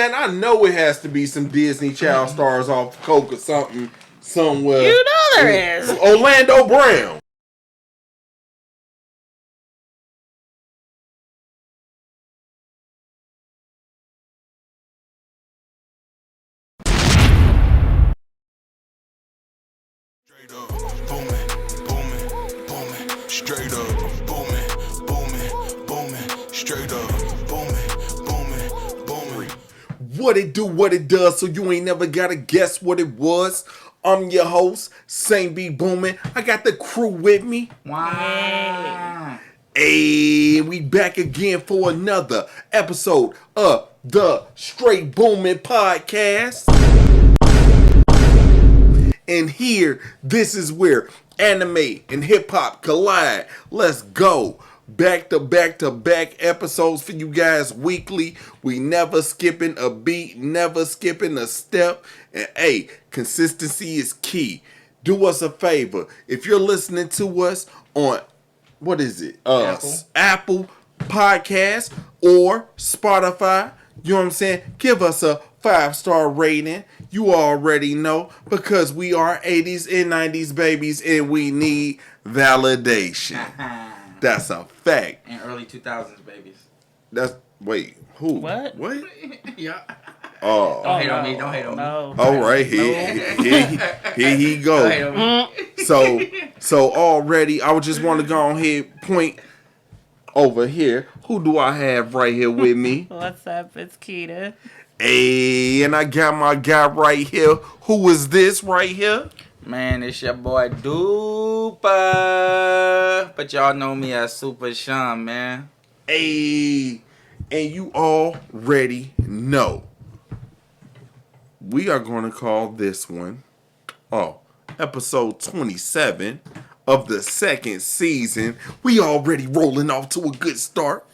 man, I know it has to be some Disney child stars off coke or something somewhere. You know there is. Orlando Brown. Straight up, booming, booming, booming. Straight up, booming, booming, booming. Straight up, booming, booming, booming. What it do, what it does, so you ain't never gotta guess what it was. I'm your host, SaintBeBoomin. I got the crew with me. Wow. Hey, we back again for another episode of the Straight Boomin' Podcast. And here, this is where anime and hip-hop collide. Let's go. Back to back episodes for you guys weekly. We never skipping a beat, never skipping a step. And hey, consistency is key. Do us a favor. If you're listening to us on, what is it? Apple Podcast or Spotify, you know what I'm saying? Give us a 5-star rating. You already know, because we are 80s and 90s babies and we need validation. That's a fact. And early 2000s babies. Wait, who? What? Yeah. Oh. Don't hate on me. Don't hate on me. No. All right, here he go. Don't hate on me. So already, I would just want to go ahead, point over here. Who do I have right here with me? What's up? It's Keita. Hey, and I got my guy right here. Who is this right here? Man, it's your boy Duper. But y'all know me as Super Sean, man. Hey, and you already know. We are going to call this one, episode 27 of the second season. We already rolling off to a good start.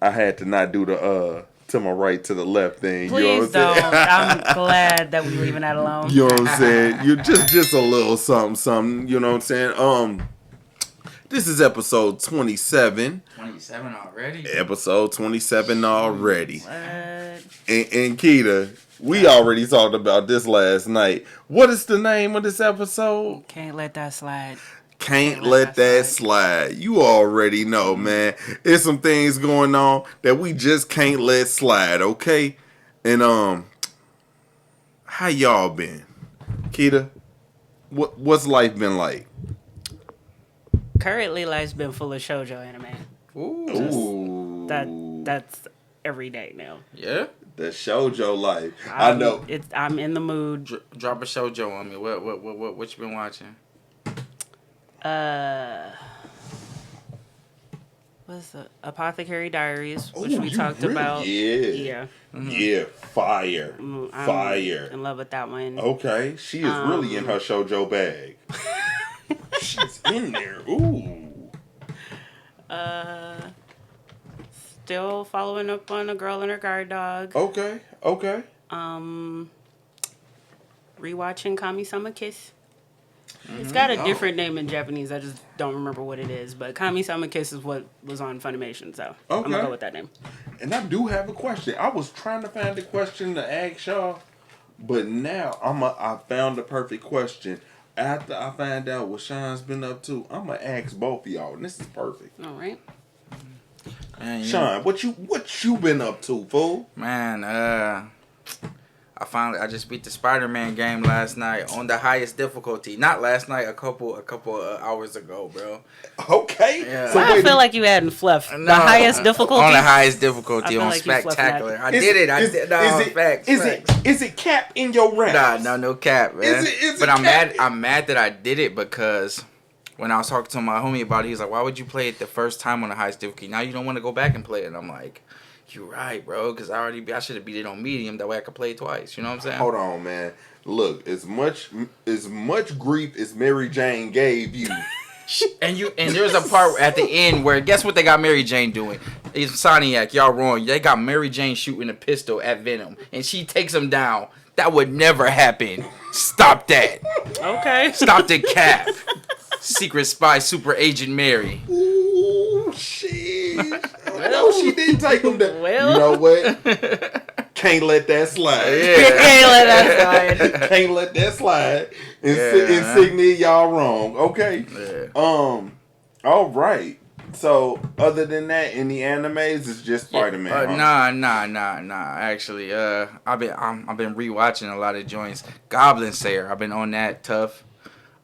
I had to not do the to my right, to the left thing. Please you know what I'm don't. saying? I'm glad that we're leaving that alone. You know what I'm saying? You just a little something, you know what I'm saying? This is episode 27. 27 already? Episode 27 already. What? And Keita, we already talked about this last night. What is the name of this episode? Can't let that slide. Can't let that slide. You already know, man. There's some things going on that we just can't let slide, okay? And how y'all been? Keita, what's life been like? Currently, life's been full of shoujo anime. Ooh. That's every day now. Yeah? The shoujo life. I know. I'm in the mood. Drop a shoujo on me. What you been watching? What's the Apothecary Diaries, which we you talked really- about. Yeah. Mm-hmm. Yeah, fire. I'm Fire. in love with that one. Okay, she is really in her shoujo bag. She's in there. Ooh. Still following up on A Girl and Her Guard Dog. Okay. Rewatching Kami-sama Kiss. It's got a different name in Japanese. I just don't remember what it is. But Kami-sama Kiss is what was on Funimation, so I'm gonna go with that name. And I do have a question. I was trying to find a question to ask y'all, but now I found the perfect question. After I find out what Sean's been up to, I'm gonna ask both of y'all, and this is perfect. All right. Man, Sean, what you been up to, fool? Man, I just beat the Spider-Man game last night on the highest difficulty. Not last night, a couple hours ago, bro. Okay. Yeah. So Why I feel like you adding fluff. No, The highest difficulty? On the highest difficulty, I on feel like you fluffing Spectacular. that. I did it. Facts. Is it cap in your rap? No cap, man. Is but it I'm cap? mad that I did it because when I was talking to my homie about it, he was like, "Why would you play it the first time on the highest difficulty? Now you don't want to go back and play it." And I'm like, "You're right, bro, because I should have beat it on medium. That way I could play it twice." You know what I'm saying? Hold on, man. Look, as much grief as Mary Jane gave you. And there's a part at the end where guess what they got Mary Jane doing? It's Soniac, y'all wrong. They got Mary Jane shooting a pistol at Venom, and she takes him down. That would never happen. Stop that. Okay. Stop the cap. Secret spy, super agent Mary. Ooh, shit. No, she didn't take him down. Well. You know what? Can't let that slide. Can't let that slide. Can't let that slide. Insignia, y'all wrong. Okay. Yeah. All right. So, other than that, in the animes, it's just Spider-Man. Nah. Actually, I've been rewatching a lot of joints. Goblin Slayer, I've been on that tough.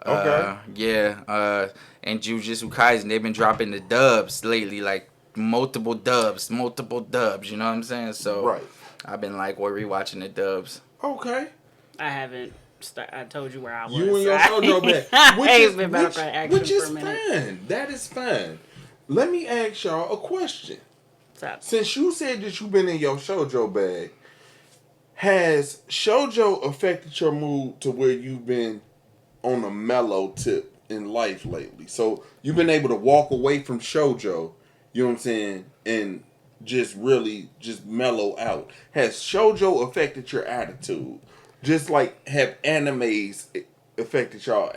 Okay. Yeah. And Jujutsu Kaisen, they've been dropping the dubs lately, like multiple dubs. You know what I'm saying? So, right. I've been like rewatching the dubs. Okay. I haven't. I told you where I was. You and your shoujo back, which is fine. That is fine. Let me ask y'all a question. What's up? Since you said that you've been in your shoujo bag, has shoujo affected your mood to where you've been on a mellow tip in life lately? So you've been able to walk away from shoujo, you know what I'm saying, and just really just mellow out. Has shoujo affected your attitude? Just like have animes affected y'all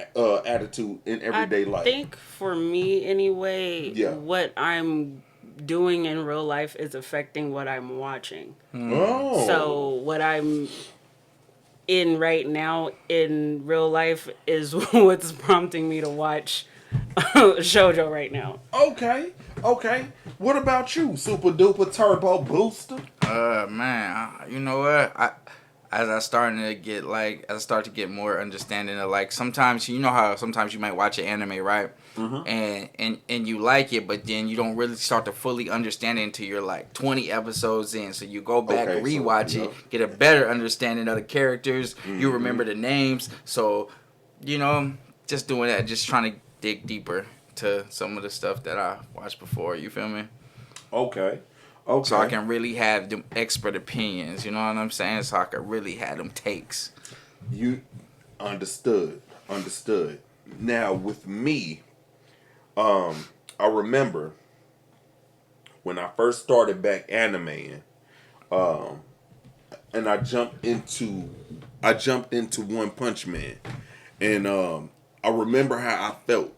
attitude in everyday life? I think for me anyway, what I'm doing in real life is affecting what I'm watching. Oh. So what I'm in right now in real life is what's prompting me to watch shoujo right now. Okay. What about you, Super Duper Turbo Booster? Man, you know what? As I start to get more understanding of, like, sometimes, you know how sometimes you might watch an anime, right? Mm-hmm. And you like it, but then you don't really start to fully understand it until you're like 20 episodes in. So you go back, rewatch it, get a better understanding of the characters. Mm-hmm. You remember the names. So, you know, just doing that, just trying to dig deeper to some of the stuff that I watched before. You feel me? Okay. So I can really have them expert opinions, you know what I'm saying? So I can really have them takes. You understood. Now with me, I remember when I first started back animeing, and I jumped into One Punch Man, and I remember how I felt.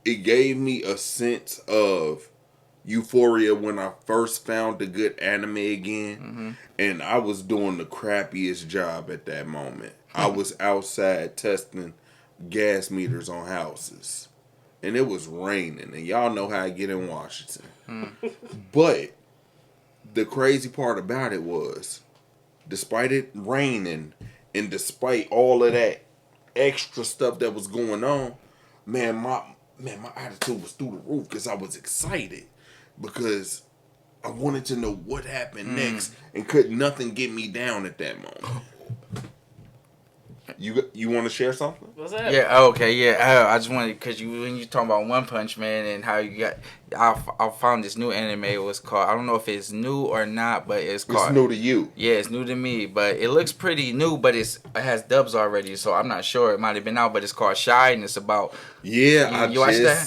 It gave me a sense of euphoria when I first found a good anime again, and I was doing the crappiest job at that moment. I was outside testing gas meters on houses, and it was raining, and y'all know how I get in Washington. But the crazy part about it was, despite it raining and despite all of that extra stuff that was going on, my attitude was through the roof because I was excited. Because I wanted to know what happened next, and could nothing get me down at that moment. You want to share something? What's that? Yeah. Okay. Yeah. I just wanted, because when you talking about One Punch Man and how you got, I found this new anime. It was called, I don't know if it's new or not, but it's called. It's new to you. Yeah, it's new to me, but it looks pretty new. But it has dubs already, so I'm not sure. It might have been out, but it's called Shy, and it's about. Yeah, you watched that?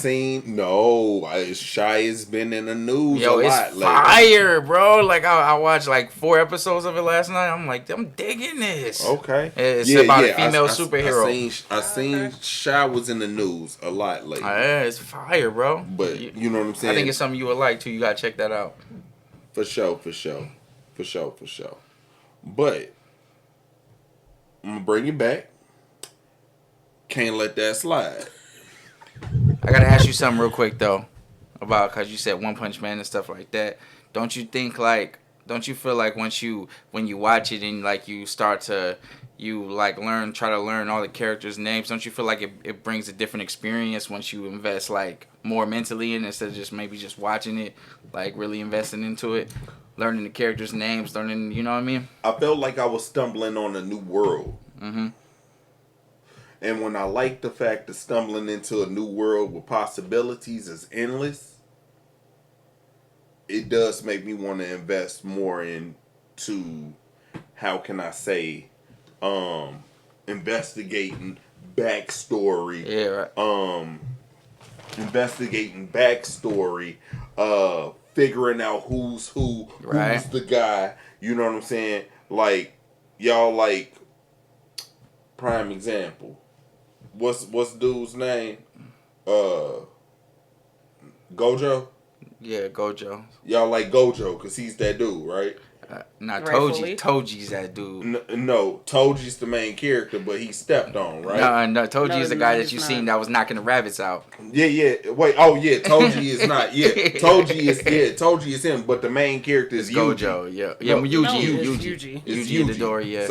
Shy has been in the news a lot lately. Fire, bro. Like I watched like 4 episodes of it last night. I'm like, I'm digging this. Okay. It's about a female superhero. I seen Shy was in the news a lot lately. Yeah, it's fire, bro. But you know what I'm saying? I think it's something you would like too. You gotta check that out. For sure. But I'm gonna bring it back. Can't let that slide. I gotta ask you something real quick though, about, cause you said One Punch Man and stuff like that. Don't you feel like when you watch it and like you start to try to learn all the characters' names, don't you feel like it brings a different experience once you invest like more mentally in it, instead of just watching it, like really investing into it, learning the characters' names, learning, you know what I mean? I felt like I was stumbling on a new world. Mm-hmm. And when I like the fact of stumbling into a new world with possibilities is endless, it does make me want to invest more into, how can I say, investigating backstory. Yeah, right. Investigating backstory, figuring out who's the guy, you know what I'm saying? Like, y'all, like, prime example. What's dude's name? Gojo? Yeah, Gojo. Y'all like Gojo because he's that dude, right? Not Rightfully. Toji's that dude. No, Toji's the main character, but he stepped on, right? No, Toji's the guy that he's you not. seen that was knocking the rabbits out. Yeah. Wait, Toji is not. Yeah, Toji is him, but the main character is Gojo. Yuji. Yeah, No, Yuji. It's Yuji Itadori, yeah.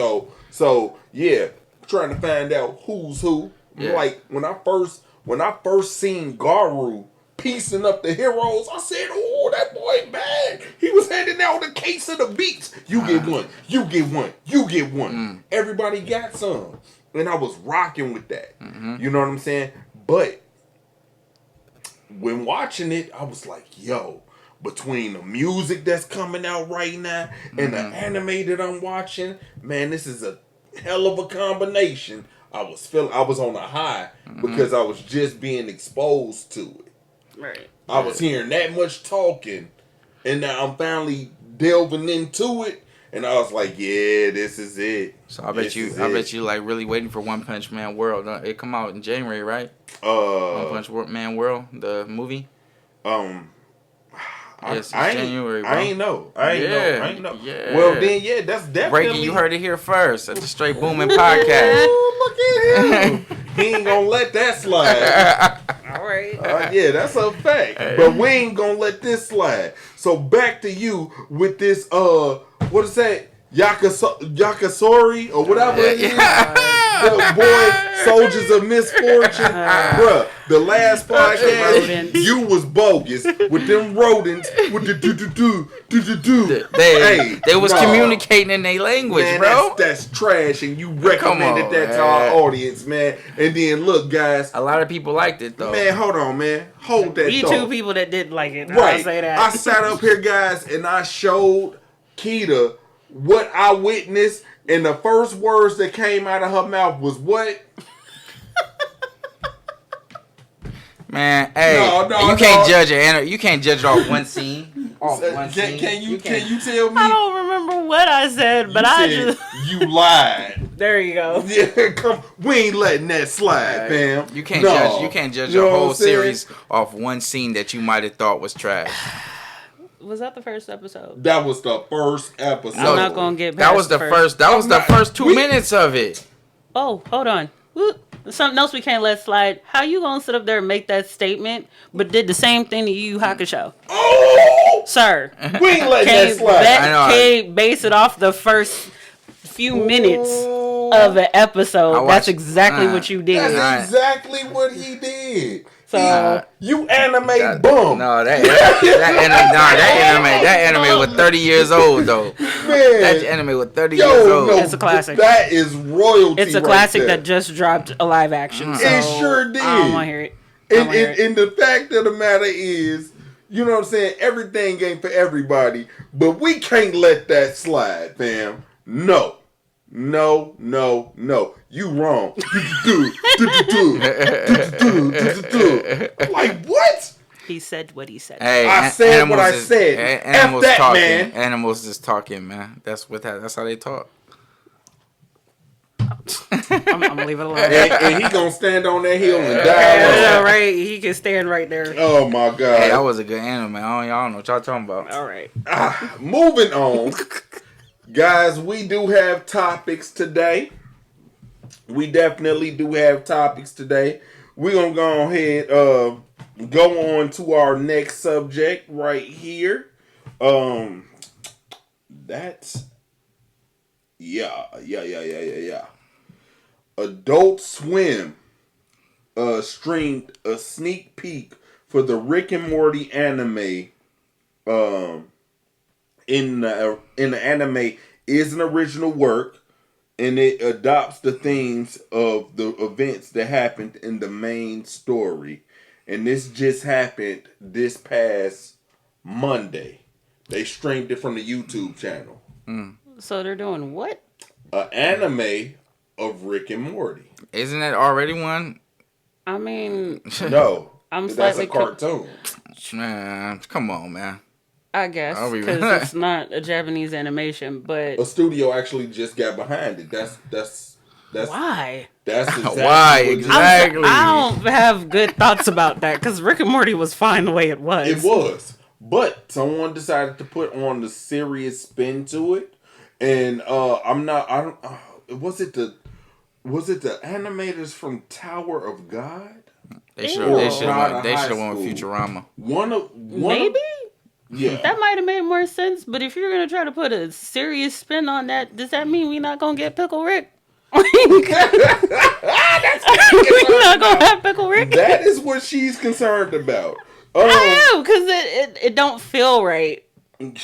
So yeah, trying to find out who's who. Yeah. Like when I first seen Garu piecing up the heroes, I said, "Oh, that boy bad." He was handing out the case of the beats. You get one. You get one. You get one. Everybody got some, and I was rocking with that. Mm-hmm. You know what I'm saying? But when watching it, I was like, "Yo." Between the music that's coming out right now and the anime that I'm watching, man, this is a hell of a combination. I was on a high because I was just being exposed to it. Right. I was hearing that much talking, and now I'm finally delving into it, and I was like, "Yeah, this is it." So I bet you like really waiting for One Punch Man World. It come out in January, right? One Punch Man World, the movie. Yes, it's January, bro. I ain't know. I ain't know. Yeah. Well, then, yeah, that's definitely... Breaking, you heard it here first at the Straight Booming Podcast. Oh, look at him. He ain't gonna let that slide. All right. Yeah, that's a fact. But we ain't gonna let this slide. So back to you with this, what is that? Yakasori or whatever it is. The boy, Soldiers of Misfortune. Bruh, the last podcast, you was bogus with them rodents with the do. They was communicating in their language, man, bro. That's trash, and you recommended that to our audience, man. And then look, guys. A lot of people liked it, though. Man, hold on, man. Hold that We thought. two people that didn't like it. Right. I'll say that. I sat up here, guys, and I showed Keita what I witnessed, and the first words that came out of her mouth was what? Man, hey, you can't judge it. You can't judge it off one scene. Can you tell me? I don't remember what I said, but you lied. There you go. Yeah, come. We ain't letting that slide, fam. You can't judge a whole series off one scene that you might have thought was trash. Was that the first episode? That was the first episode. I'm not gonna get past that was the first. That was the first 2 minutes of it. Oh, hold on. Something else we can't let slide. How you gonna sit up there and make that statement, but did the same thing to Yu Hakusho? Oh, sir, we ain't letting that slide. Can't base it off the first few minutes of an episode. That's exactly what you did. That's exactly what he did. So you anime bum. No, that anime was 30 years old though. Man, that anime was 30 years old. It's a classic. That is royalty. It's a classic that just dropped a live action. So it sure did. I don't want to hear it. And the fact of the matter is, you know what I'm saying? Everything ain't for everybody, but we can't let that slide, fam. No. You wrong. Like what? He said what he said. Hey, I said what I said. Animals F that, talking. man. Animals just talking, man. That's how they talk. I'm gonna leave it alone. And he gonna stand on that hill and die. Yeah, right. He can stand right there. Oh my god. Hey, that was a good anime. Y'all know what y'all talking about. All right. Moving on. Guys, we do have topics today. We definitely do have topics today. We're going to go ahead go on to our next subject right here. That's... Yeah. Adult Swim streamed a sneak peek for the Rick and Morty anime. In the anime is an original work, and it adopts the themes of the events that happened in the main story. And this just happened this past Monday. They streamed it from the YouTube channel. So they're doing what? An anime of Rick and Morty. Isn't that already one? I mean, No, I'm that's slightly a cartoon. Man, come on, man. I guess because it's not a Japanese animation, but A studio actually just got behind it. That's why? That's exactly Why what exactly? I don't have good thoughts about that because Rick and Morty was fine the way it was. It was. but someone decided to put on the serious spin to it, and I don't. Was it the animators from Tower of God? They should have went with Futurama. Maybe. Yeah. That might have made more sense, but if you're gonna try to put a serious spin on that, does that mean we're not gonna get Pickle Rick? We're not gonna have Pickle Rick. That is what she's concerned about. I am, because it don't feel right. You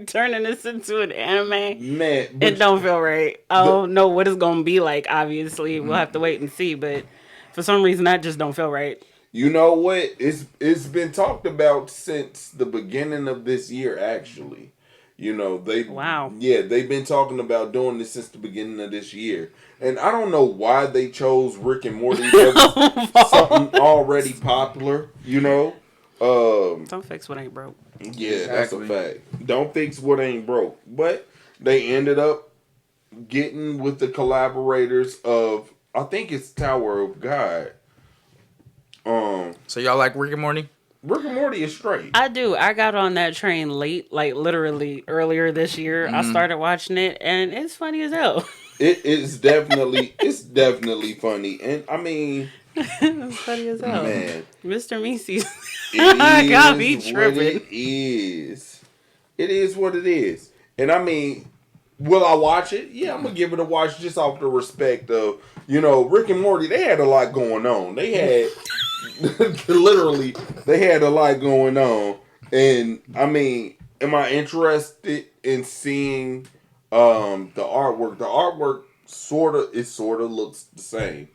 turning this into an anime, man. It don't feel right. I don't know what it's gonna be like. Obviously, we'll have to wait and see. But for some reason, that just don't feel right. You know what? It's been talked about since the beginning of this year. Actually, you know they've been talking about doing this since the beginning of this year, and I don't know why they chose Rick and Morty. Something already popular, you know. Don't fix what ain't broke. Yeah, exactly. That's a fact. Don't fix what ain't broke. But they ended up getting with the collaborators of, I think it's Tower of God. So y'all like Rick and Morty? Rick and Morty is straight. I do. I got on that train late, like literally earlier this year. I started watching it, and it's funny as hell. It's definitely funny, and I mean, it's funny as hell, man. Mr. Meese's got me tripping. It is what it is, and I mean, will I watch it? Yeah, I'm gonna give it a watch just off the respect of, you know, Rick and Morty. They had a lot going on. They had literally they had a lot going on, and I mean, am I interested in seeing the artwork? The artwork sort of looks the same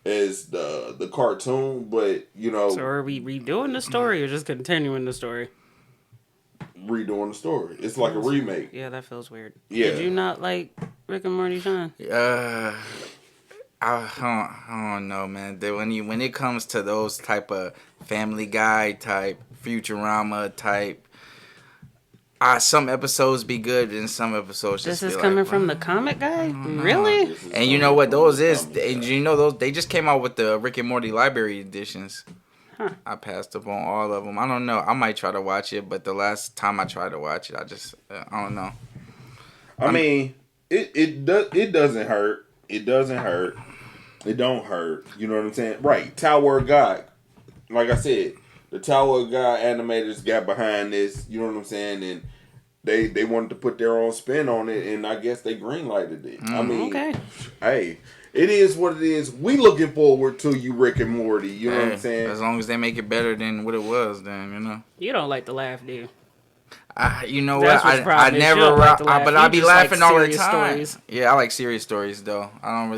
as the cartoon, but you know. So are we redoing the story or just continuing the story? Redoing the story. It's like a remake. Yeah, that feels weird. Yeah. Did you not like Rick and Morty, Sean? I don't know, man. When it comes to those type of Family Guy type, Futurama type, some episodes be good and some episodes just. This is coming from the comic guy, really? And you know what those is? And you know those they just came out with the Rick and Morty library editions. Huh. I passed up on all of them. I don't know. I might try to watch it, but the last time I tried to watch it, I don't know. I mean, it doesn't hurt. It doesn't hurt. It don't hurt. You know what I'm saying? Right. Tower of God. Like I said, the Tower of God animators got behind this. You know what I'm saying? And they wanted to put their own spin on it, and I guess they greenlighted it. I mean, okay. Hey, it is what it is. We looking forward to you, Rick and Morty. You know what I'm saying? As long as they make it better than what it was, then, you know. You don't like to laugh, do you? You know That's what? I never, but I be laughing all the time. Stories. Yeah, I like serious stories though. I don't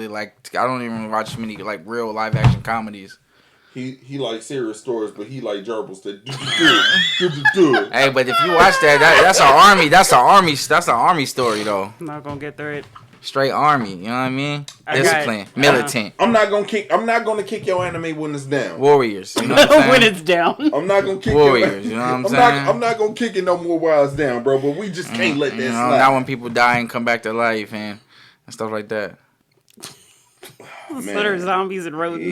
even watch many like real live action comedies. He likes serious stories, but he like gerbils that do. Hey, but if you watch that's an army story though. I'm not gonna get through it. Straight army, you know what I mean? Discipline, militant. I'm not gonna kick your anime when it's down. Warriors, you know what I'm saying? When it's down. I'm not gonna kick Warriors, you know what I'm saying? I'm not gonna kick it no more while it's down, bro. But we just can't let that slide. Not when people die and come back to life and stuff like that. Slitter zombies and rodents.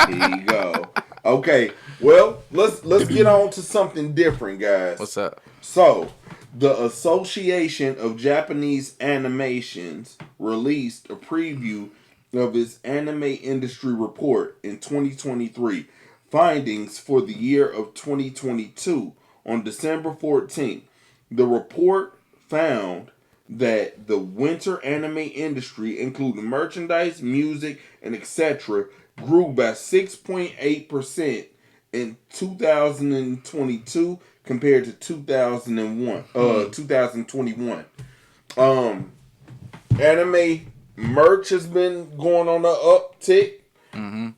Here you go. Okay, well, let's get on to something different, guys. What's up? So, the Association of Japanese Animations released a preview of its anime industry report in 2023, findings for the year of 2022 on December 14th. The report found that the winter anime industry, including merchandise, music, and etc., grew by 6.8% in 2022 compared to 2021. Anime merch has been going on the uptick. Mm-hmm.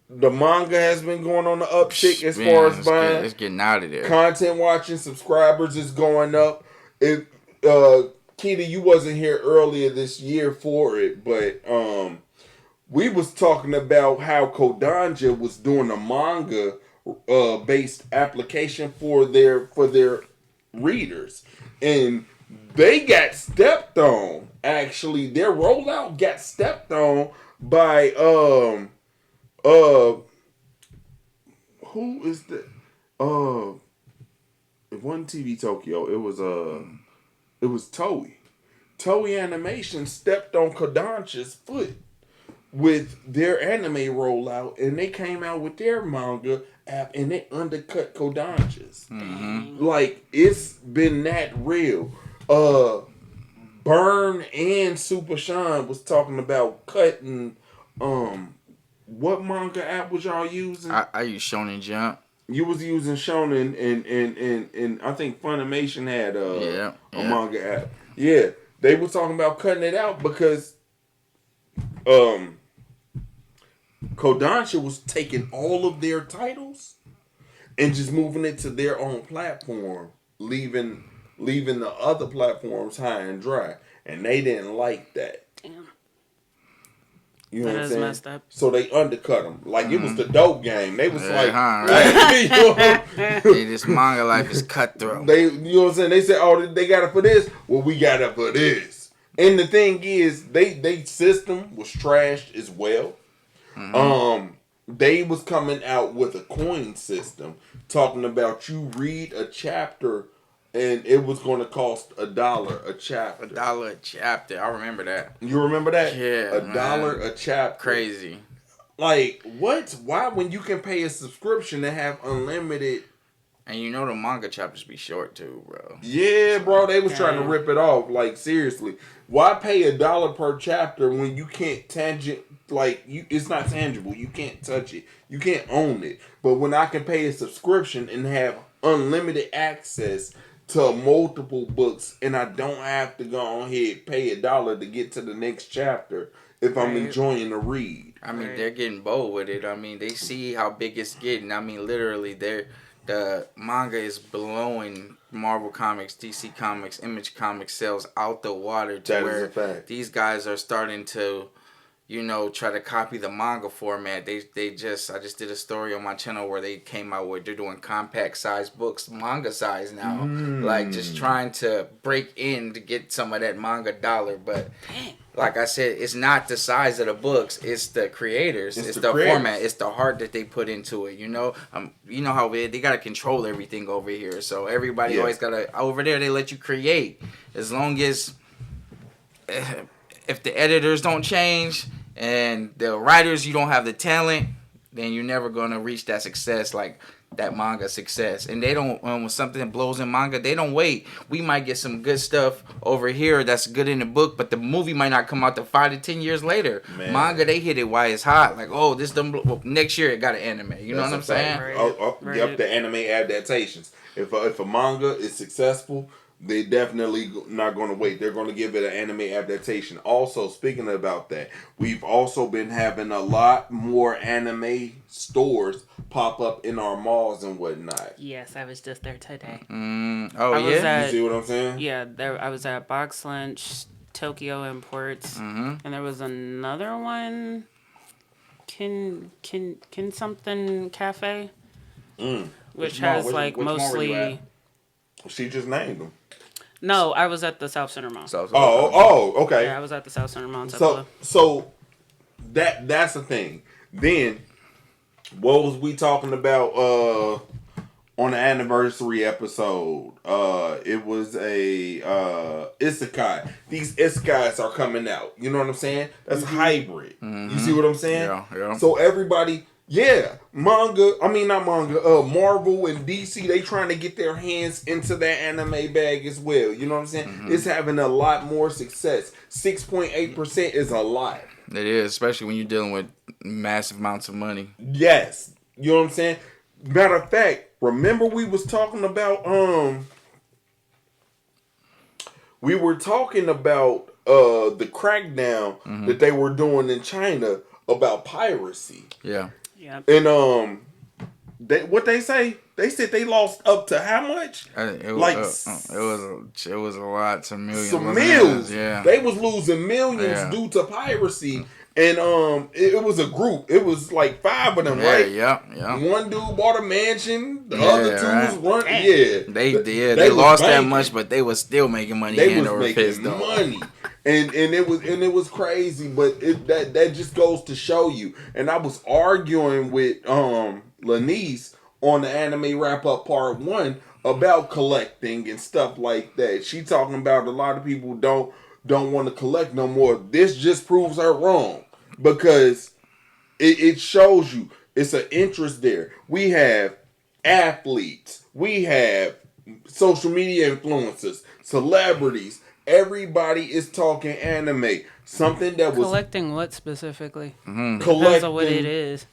The manga has been going on the uptick as far as buying. It's getting out of there. Content watching subscribers is going up. Keita, you wasn't here earlier this year for it, but we was talking about how Kodansha was doing a manga based application for their readers, and they got stepped on. Actually, their rollout got stepped on by who is the it wasn't TV Tokyo. It was Toei. Toei Animation stepped on Kodansha's foot with their anime rollout, and they came out with their manga app, and they undercut Kodansha's. Mm-hmm. Like, it's been that real. Burn and Super Sean was talking about cutting. What manga app was y'all using? I use Shonen Jump. You was using Shonen, and I think Funimation had a manga app. Yeah, they were talking about cutting it out because Kodansha was taking all of their titles and just moving it to their own platform, leaving the other platforms high and dry, and they didn't like that. Damn. You know that what I'm is saying? messed up. So they undercut them. Like, it was the dope game. They was Right. like, This manga life is cutthroat. you know what I'm saying? They said, oh, they got it for this. Well, we got it for this. And the thing is, they system was trashed as well. Mm-hmm. They was coming out with a coin system, talking about you read a chapter and it was going to cost $1 a chapter. $1 a chapter. I remember that. You remember that? Yeah, $1 a chapter. Crazy. Like, what? Why, when you can pay a subscription and have unlimited? And you know the manga chapters be short too, bro. Yeah, bro. They was trying to rip it off. Like, seriously. Why pay $1 per chapter when you can't it's not tangible. You can't touch it. You can't own it. But when I can pay a subscription and have unlimited access to multiple books, and I don't have to go ahead pay $1 to get to the next chapter if I'm enjoying the read. I mean, they're getting bold with it. I mean, they see how big it's getting. I mean, literally, the manga is blowing Marvel Comics, DC Comics, Image Comics sales out the water to That where is a fact. These guys are starting to, try to copy the manga format. I just did a story on my channel where they came out with, they're doing compact size books, manga size now. Like, just trying to break in to get some of that manga dollar. But like I said, it's not the size of the books, it's the creators. It's the format. It's the heart that they put into it, you know how they got to control everything over here. So everybody always got to, over there they let you create. As long as, if the editors don't change and the writers, you don't have the talent, then you're never going to reach that success like that manga success. And they don't, when something blows in manga, they don't wait. We might get some good stuff over here that's good in the book, but the movie might not come out to 5 to 10 years later. Man. Manga, they hit it while it's hot. Like, oh, this done next year it got an anime. You know what I'm saying? Right. Yep, the anime adaptations. If a manga is successful, they definitely not going to wait. They're going to give it an anime adaptation. Also, speaking about that, we've also been having a lot more anime stores pop up in our malls and whatnot. Yes, I was just there today. You see what I'm saying? Yeah, I was at Box Lunch, Tokyo Imports, and there was another one, Can something cafe, which has like mostly. She just named them. No, I was at the South Center Mall. Okay. Yeah, I was at the South Center Mall. So that's the thing. Then, what was we talking about on the anniversary episode? It was a isekai. These isekais are coming out. You know what I'm saying? That's hybrid. You see what I'm saying? Yeah. So everybody. Yeah, Marvel and DC, they trying to get their hands into that anime bag as well. You know what I'm saying? It's having a lot more success. 6.8% is a lot. It is, especially when you're dealing with massive amounts of money. Yes. You know what I'm saying? Matter of fact, remember we was talking about the crackdown that they were doing in China about piracy. Yeah. Yep. And what they say? They said they lost up to how much? It was a lot, some millions. Some millions. Yeah. They was losing millions due to piracy. And it was a group. It was like 5 of them, right? Yeah. One dude bought a mansion. The other two was one. Yeah. They lost that much, but they was still making money. They was making money. And it was crazy, but that just goes to show you. And I was arguing with Lanice on the Anime Wrap Up Part 1 about collecting and stuff like that. She talking about a lot of people don't want to collect no more. This just proves her wrong because it shows you it's an interest there. We have athletes. We have social media influencers, celebrities. Everybody is talking anime. Something that was collecting what specifically? collecting Depends on what it is.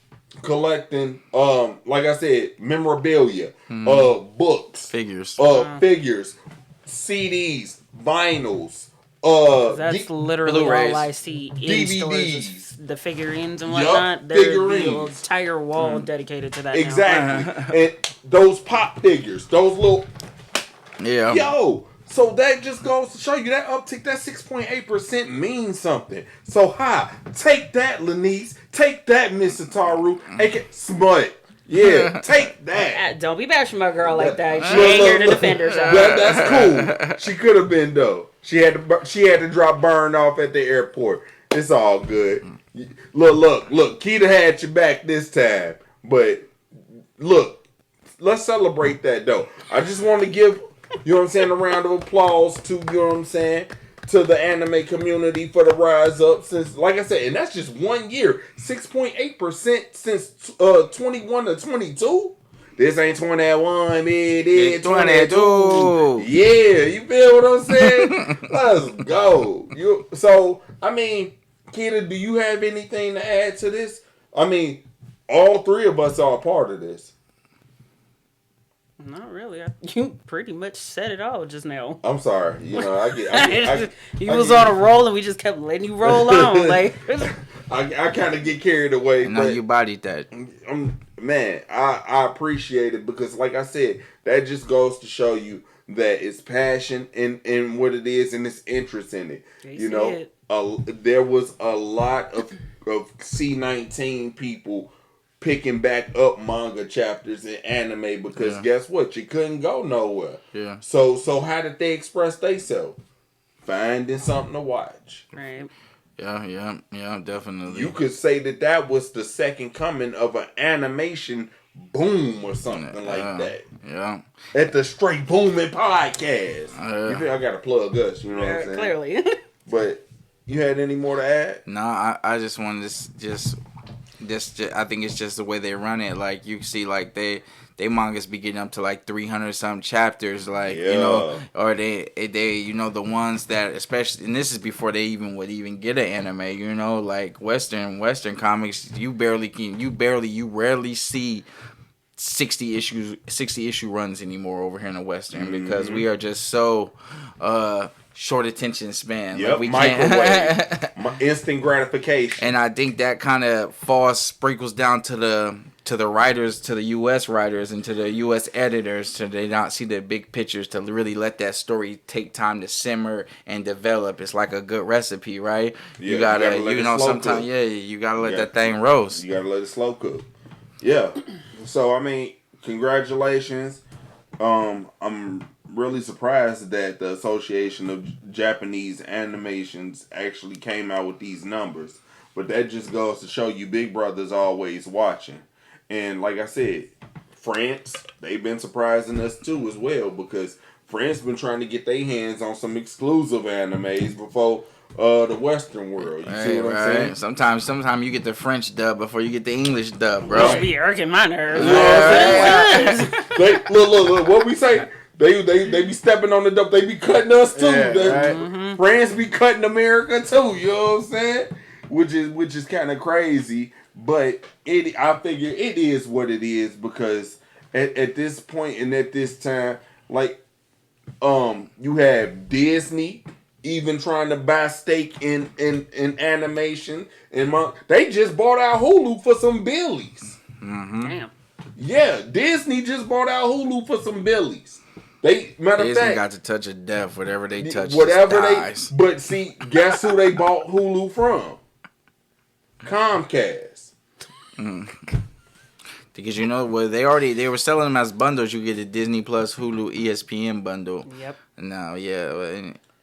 Collecting, like I said, memorabilia, books, Figures, figures, CDs, vinyls. That's literally Blu-rays, all I see in DVDs. stores is the figurines and Yup, whatnot. There's the figurines. entire wall dedicated to that. Exactly. And those pop figures, those little yeah. yo. So that just goes to show you that uptick, that 6.8% means something. So take that, Lanice. Take that, Miss Sataru. Smut. Yeah, take that. Don't be bashing my girl like that. She ain't here to defend herself. That's cool. She could have been though. She had to drop Burn off at the airport. It's all good. Look. Keita had your back this time. But look, let's celebrate that though. I just want to give, you know what I'm saying, a round of applause to, you know what I'm saying, to the anime community for the rise up since, like I said, and that's just 1 year. 6.8% since 21 to 22. This ain't 21, man. It's 22. Yeah, you feel what I'm saying? Let's go. So, I mean, Keita, do you have anything to add to this? I mean, all three of us are a part of this. Not really. You pretty much said it all just now. I'm sorry. You know, I was on a roll and we just kept letting you roll on. Like I kind of get carried away. No, you bodied that. Man, I appreciate it because, like I said, that just goes to show you that it's passion in what it is and it's interest in it. You know, there was a lot of C19 people picking back up manga chapters in anime because guess what? You couldn't go nowhere. Yeah. So how did they express themselves? Finding something to watch. Right. Yeah, definitely. You could say that was the second coming of an animation boom or something like that. Yeah. At the Straight Boomin' podcast. You think I gotta plug us, you know what I'm saying? Clearly. But you had any more to add? No, I just wanted to I think it's just the way they run it. Like you see, like they mangas be getting up to like 300 some chapters, like you know, or they you know the ones that especially, and this is before they would even get an anime. You know, like Western comics, you rarely see 60 issue runs anymore over here in the Western because we are just so short attention span. Yep, like we microwave, instant gratification. And I think that kind of sprinkles down to the writers, to the U.S. writers, and to the U.S. editors, to they not see the big pictures, to really let that story take time to simmer and develop. It's like a good recipe, right? Yeah, you gotta you know, sometimes you gotta let that thing roast. You gotta let it slow cook. Yeah. So I mean, congratulations. I'm really surprised that the Association of Japanese Animations actually came out with these numbers. But that just goes to show you Big Brother's always watching. And like I said, France, they've been surprising us too as well because France been trying to get their hands on some exclusive animes before the Western world. You see what I'm saying? Sometimes you get the French dub before you get the English dub, bro. Which be irking my nerves. Look, what we say? They be stepping on the dub. They be cutting us too. France be cutting America too. You know what I'm saying? Which is kind of crazy. But I figure it is what it is because at this point and at this time, like you have Disney even trying to buy stake in animation and they just bought out Hulu for some billies. Damn. Yeah, Disney just bought out Hulu for some billies. Disney got to touch of death. Whatever they touch, dies. But see, guess who they bought Hulu from? Comcast. Because you know they were selling them as bundles. You get a Disney Plus, Hulu, ESPN bundle. Yep. Now,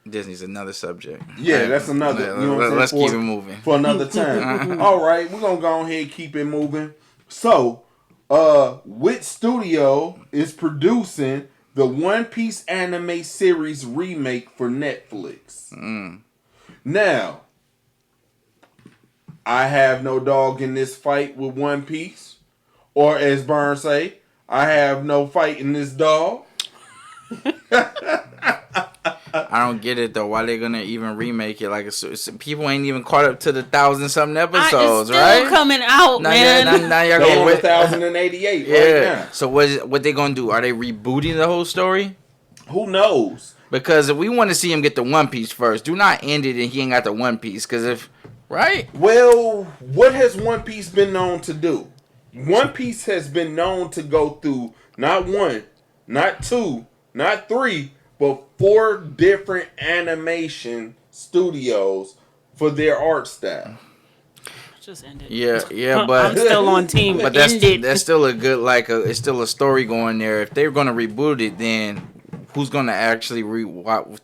Disney's another subject. Yeah, that's another. You know what I'm let's saying? keep it moving for another time. All right, we're gonna go ahead and keep it moving. So, which studio is producing the One Piece anime series remake for Netflix? Now, I have no dog in this fight with One Piece, or as Burns say, I have no fight in this dog. I don't get it though. Why they gonna even remake it? Like people ain't even caught up to the 1,000-something episodes, it's right? Still coming out, now, man. Now y'all They gonna on wait. 1,088 Yeah. right now. So what they gonna do? Are they rebooting the whole story? Who knows? Because if we want to see him get the One Piece first, do not end it and he ain't got the One Piece. Because if right, Well, what has One Piece been known to do? One Piece has been known to go through not one, not two, not three, but 4 different animation studios for their art style. Just end it. yeah, but I'm still on team. But End it. that's still a good it's still a story going there. If they're gonna reboot it, then who's gonna actually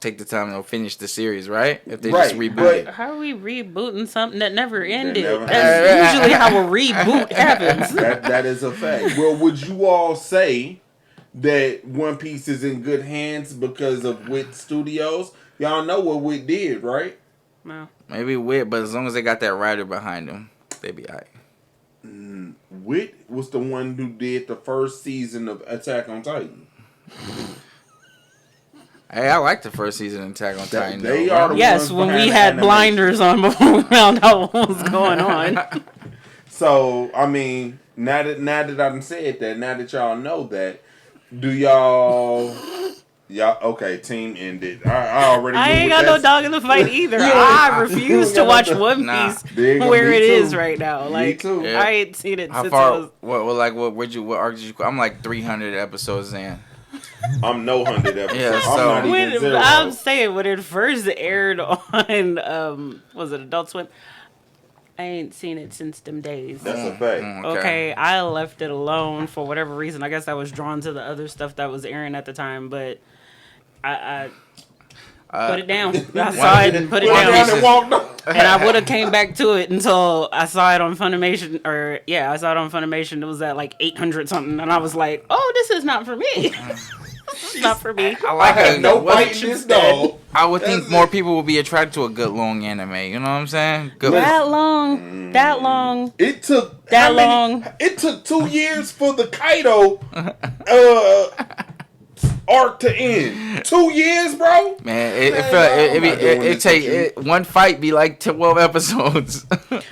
take the time to finish the series, right? If they just reboot it. How are we rebooting something that never ended? never That's usually how a reboot happens. That is a fact. Well, would you all say that One Piece is in good hands because of Wit Studios? Y'all know what Wit did, right? No. Maybe Wit, but as long as they got that writer behind them, they be alright. Wit was the one who did the first season of Attack on Titan. Hey, I like the first season of Attack on Titan. They though, are bro. the Yes, ones when behind we the had animation. blinders on before we found out what was going on. So, I mean, now that I done said that, now that y'all know that, do y'all okay? Team ended. I already. I knew ain't what got no that's- dog in the fight either. You I ain't- refuse you to ain't watch got no- One Nah. Piece There you go, where me it too. is right now. Me Like too. Yeah. I ain't seen it How since far? it was. What arc did you? I'm like 300 episodes in. I'm no 100 episodes. Yeah, I'm so- not even zero. I'm saying when it first aired on was it Adult Swim? I ain't seen it since them days. That's a fact. Okay, I left it alone for whatever reason. I guess I was drawn to the other stuff that was airing at the time, but I put it down. I saw it and put it Put it down down. and walked off. And I would have came back to it until I saw it on Funimation. I saw it on Funimation. It was at like 800 something, and I was like, "Oh, this is not for me. This is not for me." I I like have no what- fight in this dog. I would think That's more it. people would be attracted to a good long anime. You know what I'm saying? Good. That long. It took That how many- long. It took 2 years for the Kaido arc to end. 2 years, bro. Man, it Man, felt I'm not doing it this take with you. one fight be like 12 episodes,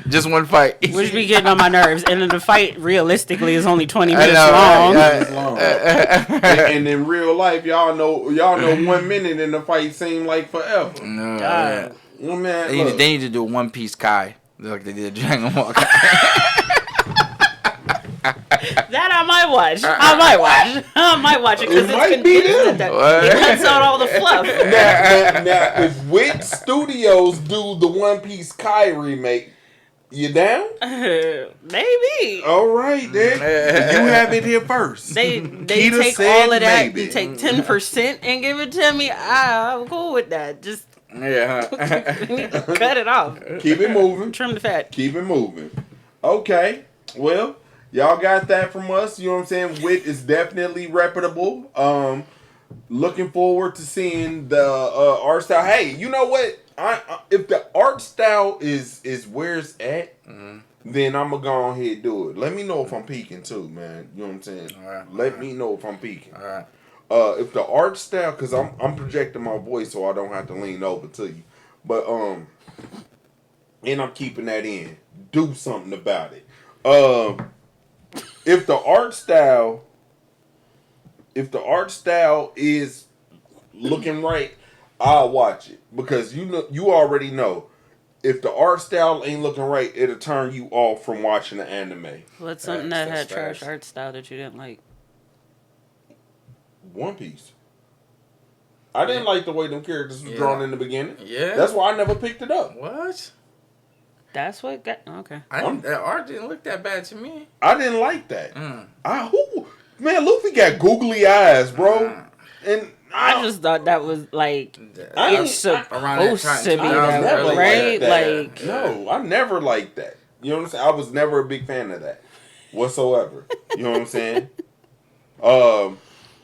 just one fight. Which be getting on my nerves. And then the fight, realistically, is only 20 I minutes know, long. right? It's long. And in real life, y'all know 1 minute in the fight seemed like forever. No, God. Well, man, they look. need to do One Piece Kai like they did Dragon Ball Kai. That I might watch. I might watch it because It might be them. It cuts out all the fluff. Now, if Wit Studios do the One Piece Kai remake, you down? Maybe. All right, then. You have it here first. They Keita take said all of that maybe. and take 10% and give it to me. I'm cool with that. Just Yeah. cut it off. Keep it moving. Trim the fat. Keep it moving. Okay. Well, y'all got that from us. You know what I'm saying? Wit is definitely reputable. Looking forward to seeing the art style. Hey, you know what? If the art style is where it's at, then I'm gonna go ahead and do it. Let me know if I'm peaking too, man. You know what I'm saying? Let me know if I'm peaking. All right. If the art style, because I'm projecting my voice so I don't have to lean over to you, but and I'm keeping that in. Do something about it. If the art style is looking right, I'll watch it, because you already know. If the art style ain't looking right, it'll turn you off from watching the anime. What's something that had That's trash facts. art style that you didn't like? One Piece. I didn't like the way them characters were drawn in the beginning. Yeah. That's why I never picked it up. What? That's what got okay. That art didn't look that bad to me. I didn't like that. Man, Luffy got googly eyes, bro. And I just thought that was like I ain't- it's supposed around that time, to be I that never way, liked right? that. Like No, I never liked that. You know what I'm saying? I was never a big fan of that. whatsoever. You know what I'm saying?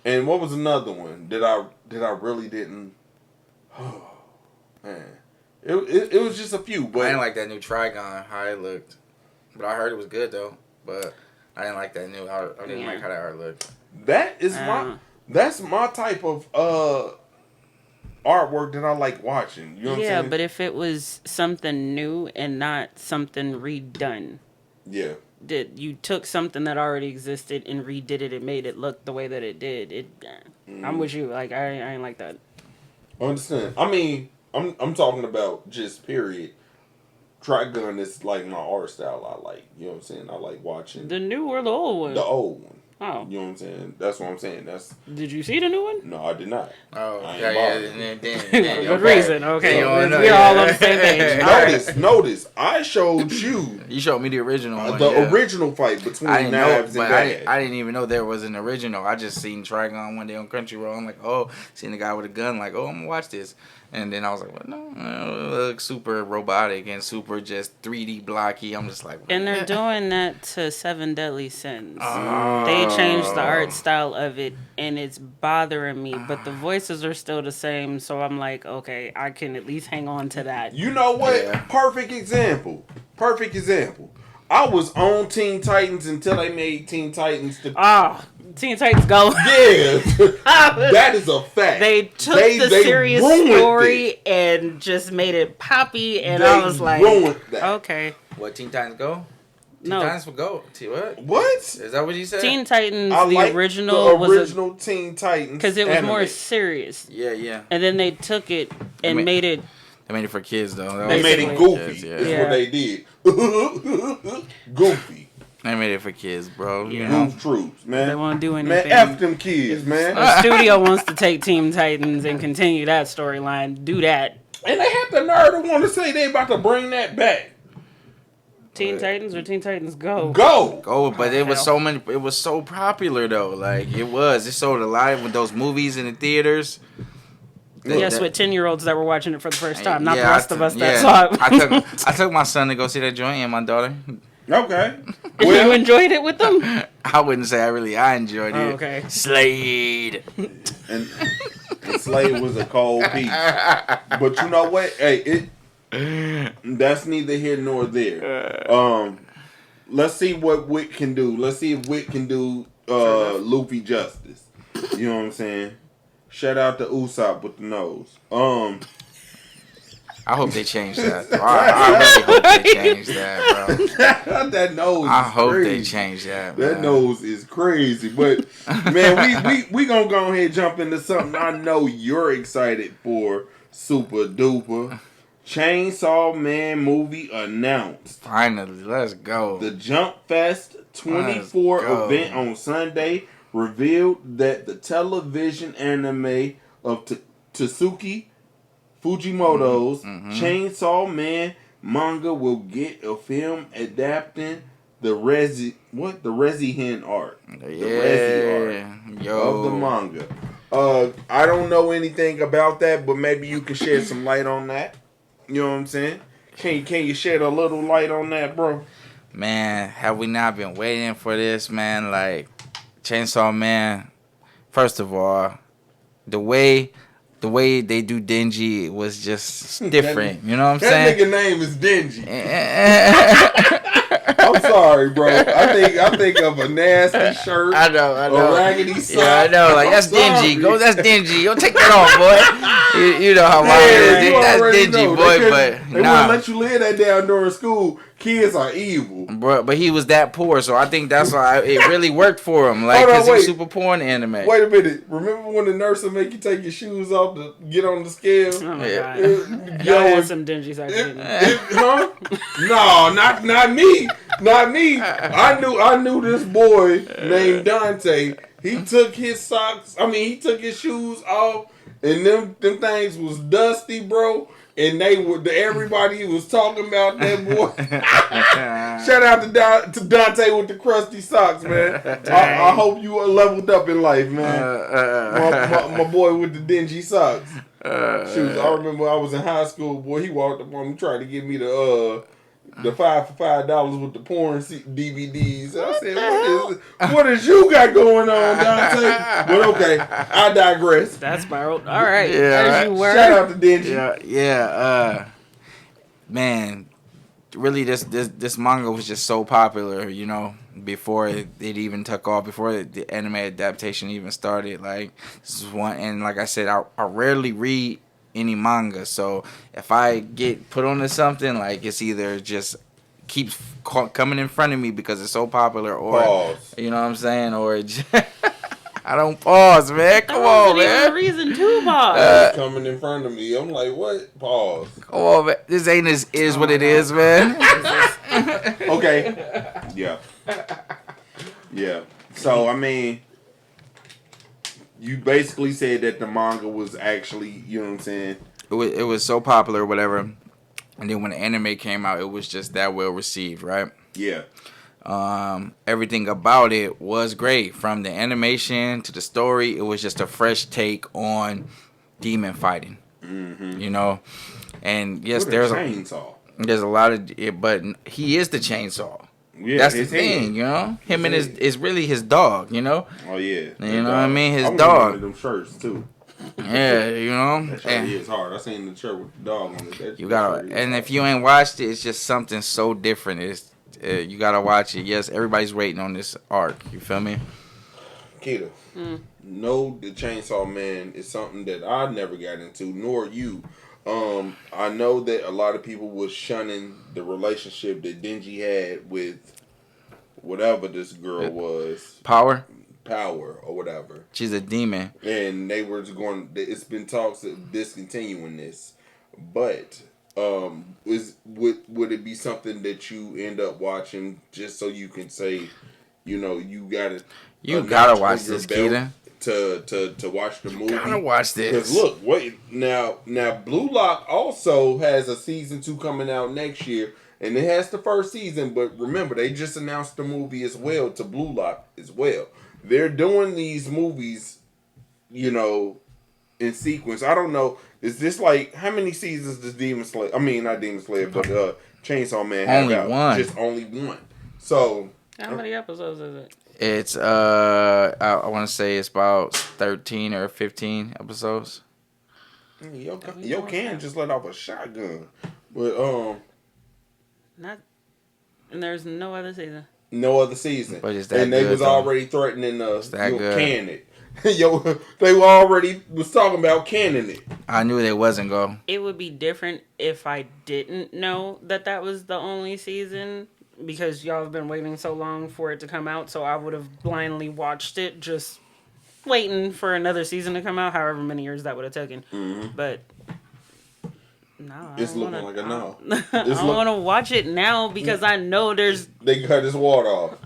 And what was another one that I really didn't? Oh man, it was just a few. But I didn't like that new Trigon, how it looked. But I heard it was good though. But I didn't like that new. I didn't like how that art looked. That is that's my type of artwork that I like watching. You know what I'm saying? Yeah, but if it was something new and not something redone. Yeah. That you took something that already existed and redid it and made it look the way that it did. I'm with you. Like I ain't like that. I understand. I mean, I'm talking about just period. Trigun is like my art style. I like. You know what I'm saying? I like watching The new or the old one? the old one. Oh. You know what I'm saying? That's what I'm saying. Did you see the new one? No, I did not. Oh, I ain't yeah. bothered. Good reason. Okay, Yeah, we're all on the same page. Notice. I showed you You showed me the original one. the original fight between I didn't know, Knives but and Bad. I didn't even know there was an original. I just seen Trigon one day on Crunchyroll. I'm like, oh, seen the guy with a gun. Like, oh, I'm gonna watch this. And then I was like, well, no, it looks super robotic and super just 3D blocky. I'm just like, And they're doing that to Seven Deadly Sins. They changed the art style of it, and it's bothering me. But the voices are still the same, so I'm like, okay, I can at least hang on to that. You know what? Yeah. Perfect example. I was on Teen Titans until they made Teen Titans to Teen Titans Go. Yeah, that is a fact. They took the serious story and just made it poppy, and I was like, ruined that. okay. what, Teen Titans Go? No. Teen Titans for Go? What? What? Is that what you said? Teen Titans, I the like original, the original Teen Titans because it was anime. more serious. Yeah. And then they took it and made it. They made it for kids, though. They made it Basically. goofy. Kids, yeah. That's Yeah. what they did. Goofy. They made it for kids, bro. You know? Goof troops, man. They won't do Man, anything. F them kids, man. The studio wants to take Teen Titans and continue that storyline. Do that. And they have the nerve to want to say they about to bring that back. Teen Titans or Teen Titans Go? Go, but it was so many. It was so popular though. Like it sold a lot with those movies in the theaters. Yes, with 10-year-olds that were watching it for the first time, not Yeah, the rest of us that saw it. I took my son to go see that joint and my daughter. Okay. You enjoyed it with them? I wouldn't say I enjoyed it. Oh, okay. Slade. And Slade was a cold piece. But you know what? Hey, that's neither here nor there. Let's see what Wick can do. Let's see if Wick can do Luffy justice. You know what I'm saying? Shout out to Usopp with the nose. I hope they change that. I really hope they change that, bro. That nose. I hope crazy. they change that. That Man. nose is crazy, but man, we gonna go ahead and jump into something I know you're excited for. Super duper. Chainsaw Man movie announced. Finally, let's go. The Jump Fest 24 event on Sunday revealed that the television anime of Tatsuki Fujimoto's Chainsaw Man manga will get a film adapting the Rezi-hen art. The Rezi art of the manga. I don't know anything about that, but maybe you can shed some light on that. You know what I'm saying? Can you shed a little light on that, bro? Man, have we not been waiting for this, man? Like, Chainsaw Man, first of all, the way they do Denji was just different. You know what I'm saying? That nigga name is Denji. I'm sorry, bro. I think of a nasty shirt. I know. A raggedy sock. Yeah, I know. Like, that's dingy. That's dingy. Go take that off, boy. You know how mine is. That's dingy, boy. But they won't let you live that down during school. Kids are evil, bro. But he was that poor, so I think that's why it really worked for him. Like, because he's super poor in the anime. Wait a minute. Remember when the nurse would make you take your shoes off to get on the scale? Oh my god. Y'all had some dingy socks. Huh? No, not me. Not me. I knew this boy named Dante. He took his socks. He took his shoes off, and them things was dusty, bro. And everybody was talking about that boy. Shout out to Dante with the crusty socks, man. I hope you are leveled up in life, man. My boy with the dingy socks. Shoes. I remember I was in high school, boy. He walked up on me, tried to get me to the 5 for $5 with the porn DVDs. I said, what is you got going on, Dante? But okay, I digress. That spiraled. All right. Yeah, As right. you were. Shout out to Denji. Yeah. Man, really, this manga was just so popular, you know, before it even took off, before the anime adaptation even started. Like, this is one, and like I said, I rarely read any manga, so if I get put onto something, like, it's either just keeps coming in front of me because it's so popular, or Pause. you know what I'm saying, or it just, I don't pause, man. Come That on, wasn't even man. a reason to pause. Coming in front of me. I'm like, what? Pause. Come on, man. This ain't is what it is, man. Okay. Yeah. Yeah. So, I mean, you basically said that the manga was actually, you know what I'm saying? It was so popular, or whatever. And then when the anime came out, it was just that well received, right? Yeah. Everything about it was great, from the animation to the story. It was just a fresh take on demon fighting, you know. And yes, there's a lot of it, but he is the chainsaw. Yeah, that's the thing, you know. Him and is really his dog, you know. Oh yeah, you know what I mean. His I dog. one of them shirts too. Yeah, you know. That shirt is hard. I seen the shirt with the dog on it. You gotta, and if you ain't watched it, it's just something so different. It's you gotta watch it. Yes, everybody's waiting on this arc. You feel me? Kita, no, the Chainsaw Man is something that I never got into, nor you. I know that a lot of people was shunning the relationship that Denji had with whatever this girl was. Power or whatever. She's a demon. And they were going. It's been talks of discontinuing this, but would it be something that you end up watching just so you can say, you know, you gotta watch this, Keita. To watch the movie. You gotta watch this. Because look, wait now Blue Lock also has a season 2 coming out next year, and it has the first season. But remember, they just announced the movie as well to Blue Lock as well. They're doing these movies, you know, in sequence. I don't know. Is this like, how many seasons does Demon Slayer? I mean, not Demon Slayer, but Chainsaw Man have only out? one. Just only one. So how many episodes is it? It's I want to say it's about 13 or 15 episodes. Yo can just let off a shotgun, but not. And there's no other season. No other season. But it's that and they good, was though. already threatening us. That good. Can it? They were already was talking about canning it. I knew they wasn't go. It would be different if I didn't know that was the only season, because y'all have been waiting so long for it to come out, so I would have blindly watched it, just waiting for another season to come out, however many years that would have taken. But no, It's looking like a no. I don't want to watch it now because I know they cut his water off.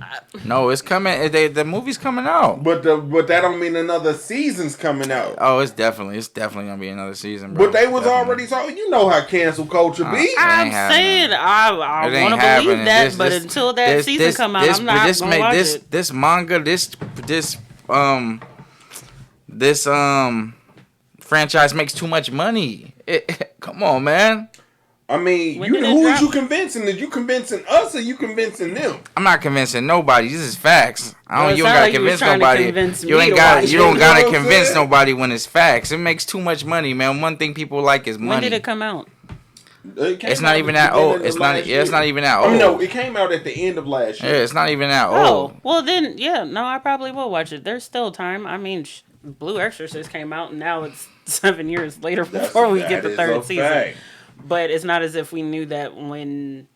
No, it's coming. The movie's coming out. But that don't mean another season's coming out. Oh, it's definitely gonna be another season, bro. But they was already talking. You know how cancel culture be. I'm saying I want to believe that, but until that season come out, I'm not gonna watch it. This manga, this franchise makes too much money. Come on, man. I mean, who is you convincing? Are you convincing us or you convincing them? I'm not convincing nobody. This is facts. You don't gotta convince nobody. You don't gotta convince nobody when it's facts. It makes too much money, man. One thing people like is money. When did it come out? It's not even that old. It's not even that old. I mean, no, it came out at the end of last year. Yeah, it's not even that old. Oh, well then, yeah, no, I probably will watch it. There's still time. I mean, Blue Exorcist came out, and now it's 7 years later before we get the third season. Fact. But it's not as if we knew that when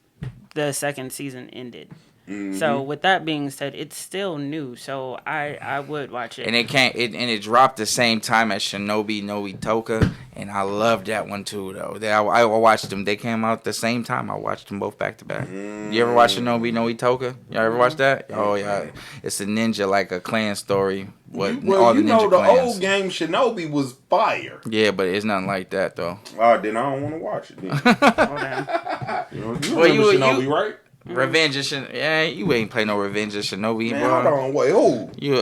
the second season ended. So with that being said, it's still new, so I would watch it. And it dropped the same time as Shinobi no Itoka, and I loved that one too though. I watched them. They came out the same time. I watched them both back to back. You ever watch Shinobi no Itoka? You ever watch that? Oh yeah, it's a ninja, like a clan story. Well, the old game Shinobi was fire. Yeah, but it's nothing like that though. Then I don't want to watch it. Then. You remember Shinobi, right? Revenge of Shinobi. Yeah, you ain't play no Revenge of Shinobi, man, bro. Hold on, wait, who? You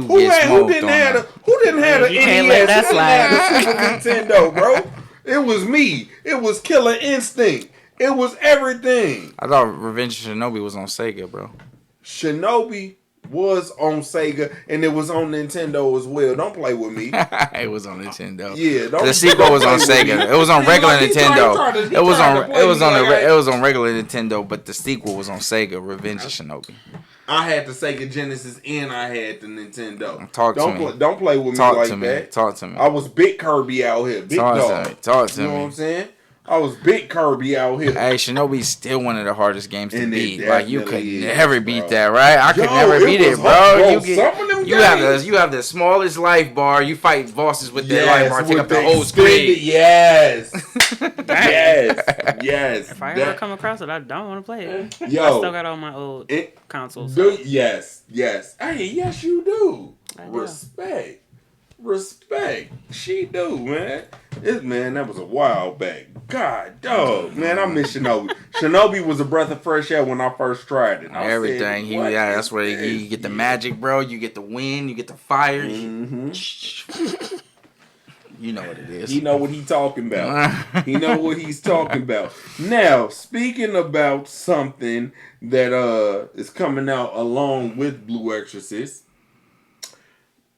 who get smoked didn't have an can't let that slide. Super Nintendo, bro? It was me. It was Killer Instinct. It was everything. I thought Revenge of Shinobi was on Sega, bro. Shinobi was on Sega and it was on Nintendo as well. Don't play with me. It was on Nintendo. Yeah, the sequel was on Sega. It was on regular Nintendo. It was on regular Nintendo, but the sequel was on Sega. Revenge of Shinobi. I had the Sega Genesis and I had the Nintendo. Don't play with me like that. Talk to me. I was Big Kirby out here. Big dog. Talk to me. You know what I'm saying? I was Big Kirby out here. Hey, Shinobi's still one of the hardest games to beat. Like you could is, never bro. beat that, right? I could never beat it, bro. You have the smallest life bar. You fight bosses with that life bar, take up the whole screen. Yes. Yes. If I ever come across it, I don't want to play it. Yo, I still got all my old consoles. Yes. Hey, yes, you do. Respect. She do, man. That was a while back. God, dog, man, I miss Shinobi. Shinobi was a breath of fresh air when I first tried it. Everything. That's where you get the magic, bro. You get the wind. You get the fire. Mm-hmm. You know what it is. He know what he's talking about. He know what he's talking about. Now, speaking about something that is coming out along with Blue Exorcist,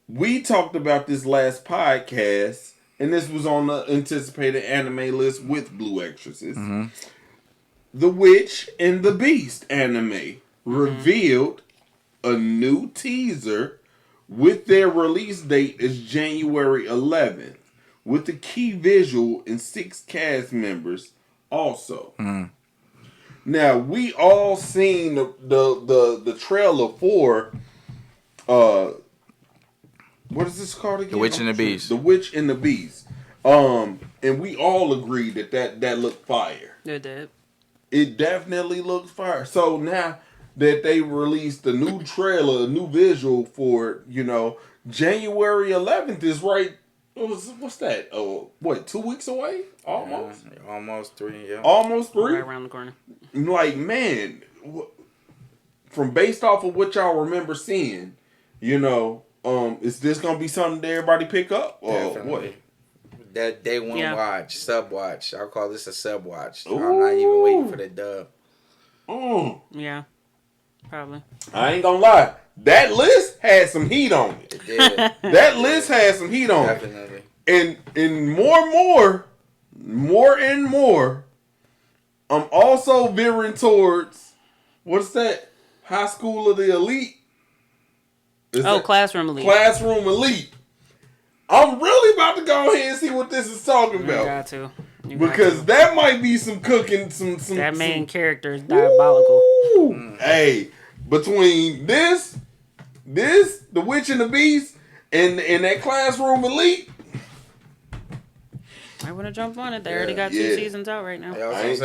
we talked about this last podcast, and this was on the anticipated anime list with Blue Exorcist. Mm-hmm. The Witch and the Beast anime revealed a new teaser with their release date is January 11th, with the key visual and 6 cast members also. Mm. Now, we all seen the trailer for what is this called again? The Witch and the Beast. The Witch and the Beast. And we all agreed that looked fire. It did. It definitely looks fire. So now that they released a new trailer, a new visual for it, January 11th is right. What's that? 2 weeks away? Almost? Yeah, almost 3, yeah. Almost 3? Right around the corner. Like, man, from based off of what y'all remember seeing, is this gonna be something that everybody pick up? Or definitely. What? That day one watch, sub watch. I'll call this a sub watch. I'm not even waiting for the dub. Yeah, probably. I ain't gonna lie. That list had some heat on it. It did. That list had some heat on Definitely. it. And more and more, I'm also veering towards, what's that? High School of the Elite? Classroom Elite. Classroom Elite. I'm really about to go ahead and see what this is talking about. You got to. Because that might be some cooking, some that main character is diabolical. Hey, between this, The Witch and the Beast, and that Classroom Elite. I want to jump on it. They already got 2 seasons out right now. I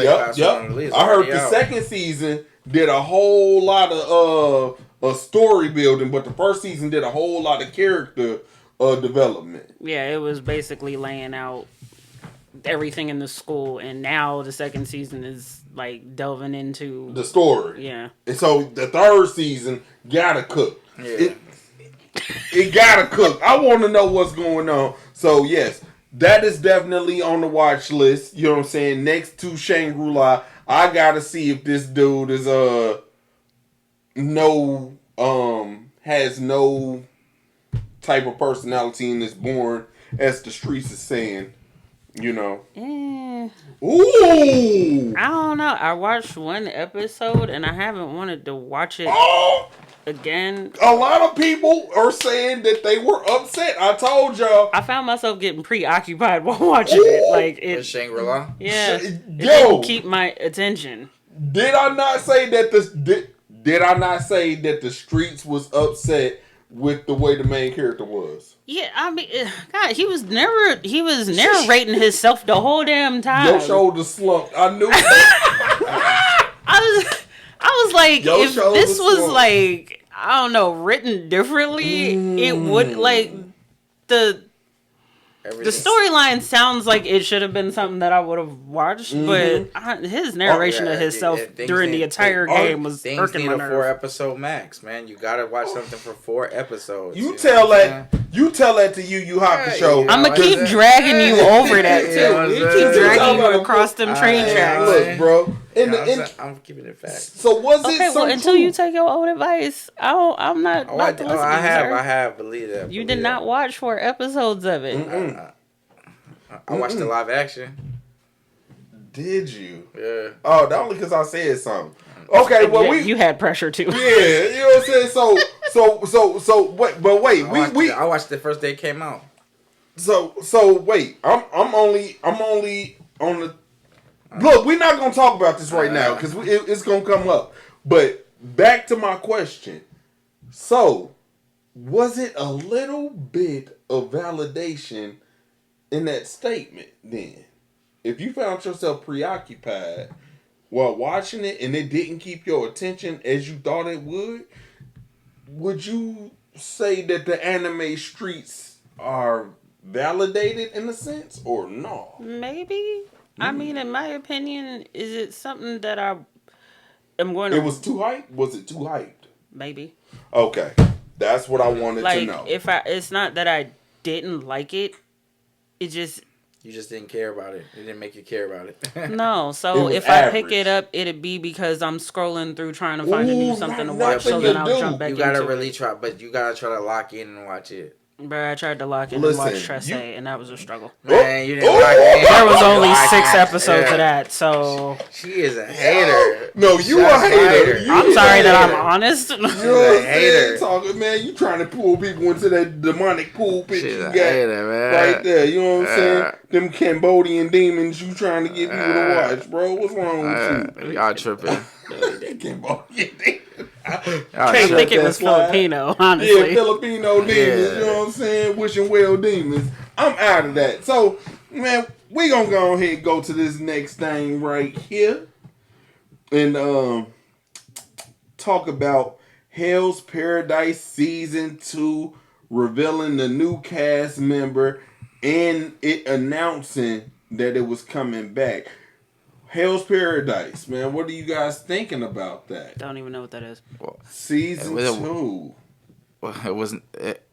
heard the second season did a whole lot of story building, but the first season did a whole lot of character development. Yeah, it was basically laying out everything in the school, and now the second season is like delving into the story. Yeah. And so the third season gotta cook. Yeah. It gotta cook. I want to know what's going on. So yes, that is definitely on the watch list. You know what I'm saying? Next to Shangri-La, I gotta see if this dude is has no type of personality and is born, as the streets is saying, Ooh! I don't know. I watched one episode and I haven't wanted to watch it again. A lot of people are saying that they were upset. I told y'all. I found myself getting preoccupied while watching it. Like With Shangri-La? Yeah. It didn't keep my attention. Did I not say that Did I not say that the streets was upset with the way the main character was? Yeah, I mean, God, he was narrating himself the whole damn time. Your shoulder slumped. I knew that. I was like, if this was like, I don't know, written differently, it would like the The storyline sounds like it should have been something that I would have watched, but his narration of himself during the entire game was irking my nerve. 4-episode max, man. You gotta watch something for 4 episodes. You tell that to Yu Hakusho. I'm gonna keep dragging you over that too. You keep dragging you across them train tracks. Look, bro. I'm keeping it fast. So was it okay? Well, until you take your own advice, I'm not. I have. Believe that. You did not watch 4 episodes of it. I watched the live action. Did you? Yeah. Oh, not only because I said something. Okay, well you had pressure too. Yeah, you know what I'm saying. So wait, I watched the first day it came out. So wait, I'm only on the. Look, we're not gonna talk about this right now because it's gonna come up. But back to my question. So, was it a little bit of validation in that statement then? If you found yourself preoccupied while watching it and it didn't keep your attention as you thought it would you say that the anime streets are validated in a sense or no? Maybe. I mean, in my opinion, is it something that I am going to... It was too hyped? Was it too hyped? Maybe. Okay. That's what I wanted to know. It's not that I didn't like it. It just... You just didn't care about it. It didn't make you care about it. No. So if I pick it up, it'd be because I'm scrolling through trying to find a new something to watch. So then I'll jump back into it. You gotta really try, but you gotta try to lock in and watch it. Bro, I tried to lock in and watch Tresse, and that was a struggle. Man, you didn't lock in. There was only 6 episodes of that, so... She is a hater. No, you a hater. I'm sorry that I'm honest. You're a hater. Talking, man, you trying to pull people into that demonic pool picture you got hater, man. right there. You know what I'm saying? Them Cambodian demons you trying to get people to watch, bro. What's wrong with you? Y'all tripping. Cambodian demons. I think it was Filipino, honestly. Yeah, Filipino demons, you know what I'm saying? Wishing well demons. I'm out of that. So, man, we gonna go ahead and go to this next thing right here. And talk about Hell's Paradise Season 2 revealing the new cast member and it announcing that it was coming back. Hell's Paradise, man. What are you guys thinking about that? Don't even know what that is. Well, Season 2. Well, it wasn't.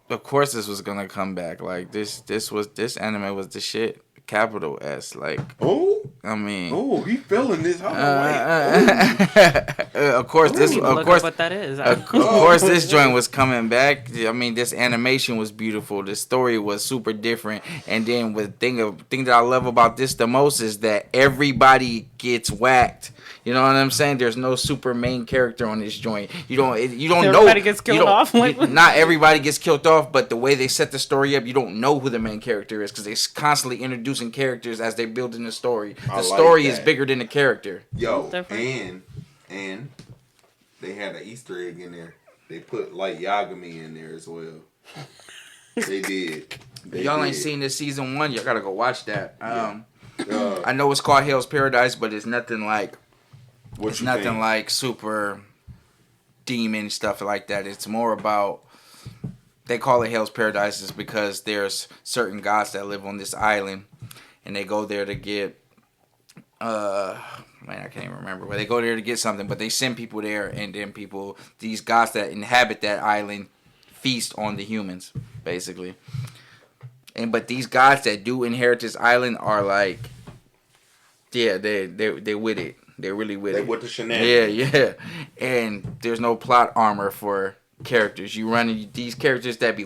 Of course, this was gonna come back. Like this anime was the shit. Capital S. Like. Oh. I mean. Oh, he feeling this. Of course, this. Of course, what that is. Of course, this joint was coming back. I mean, this animation was beautiful. The story was super different. And then the thing that I love about this the most is that everybody gets whacked. You know what I'm saying? There's no super main character on this joint. You don't know. Everybody gets killed off. Not everybody gets killed off, but the way they set the story up, you don't know who the main character is because they're constantly introducing characters as they're building the story. The story is bigger than the character. Yo, and they had an Easter egg in there. They put Light Yagami in there as well. They did. Y'all ain't seen this season 1. Y'all gotta go watch that. I know it's called Hell's Paradise, but it's nothing like. It's nothing like super demon stuff like that. It's more about, they call it Hell's Paradise is because there's certain gods that live on this island, and they go there to get, I can't even remember, but they go there to get something, but they send people there, and then these gods that inhabit that island feast on the humans, basically. But these gods that do inherit this island are like, yeah, they're with it. They're really with it. They with the shenanigans. Yeah. And there's no plot armor for characters. You run into these characters that be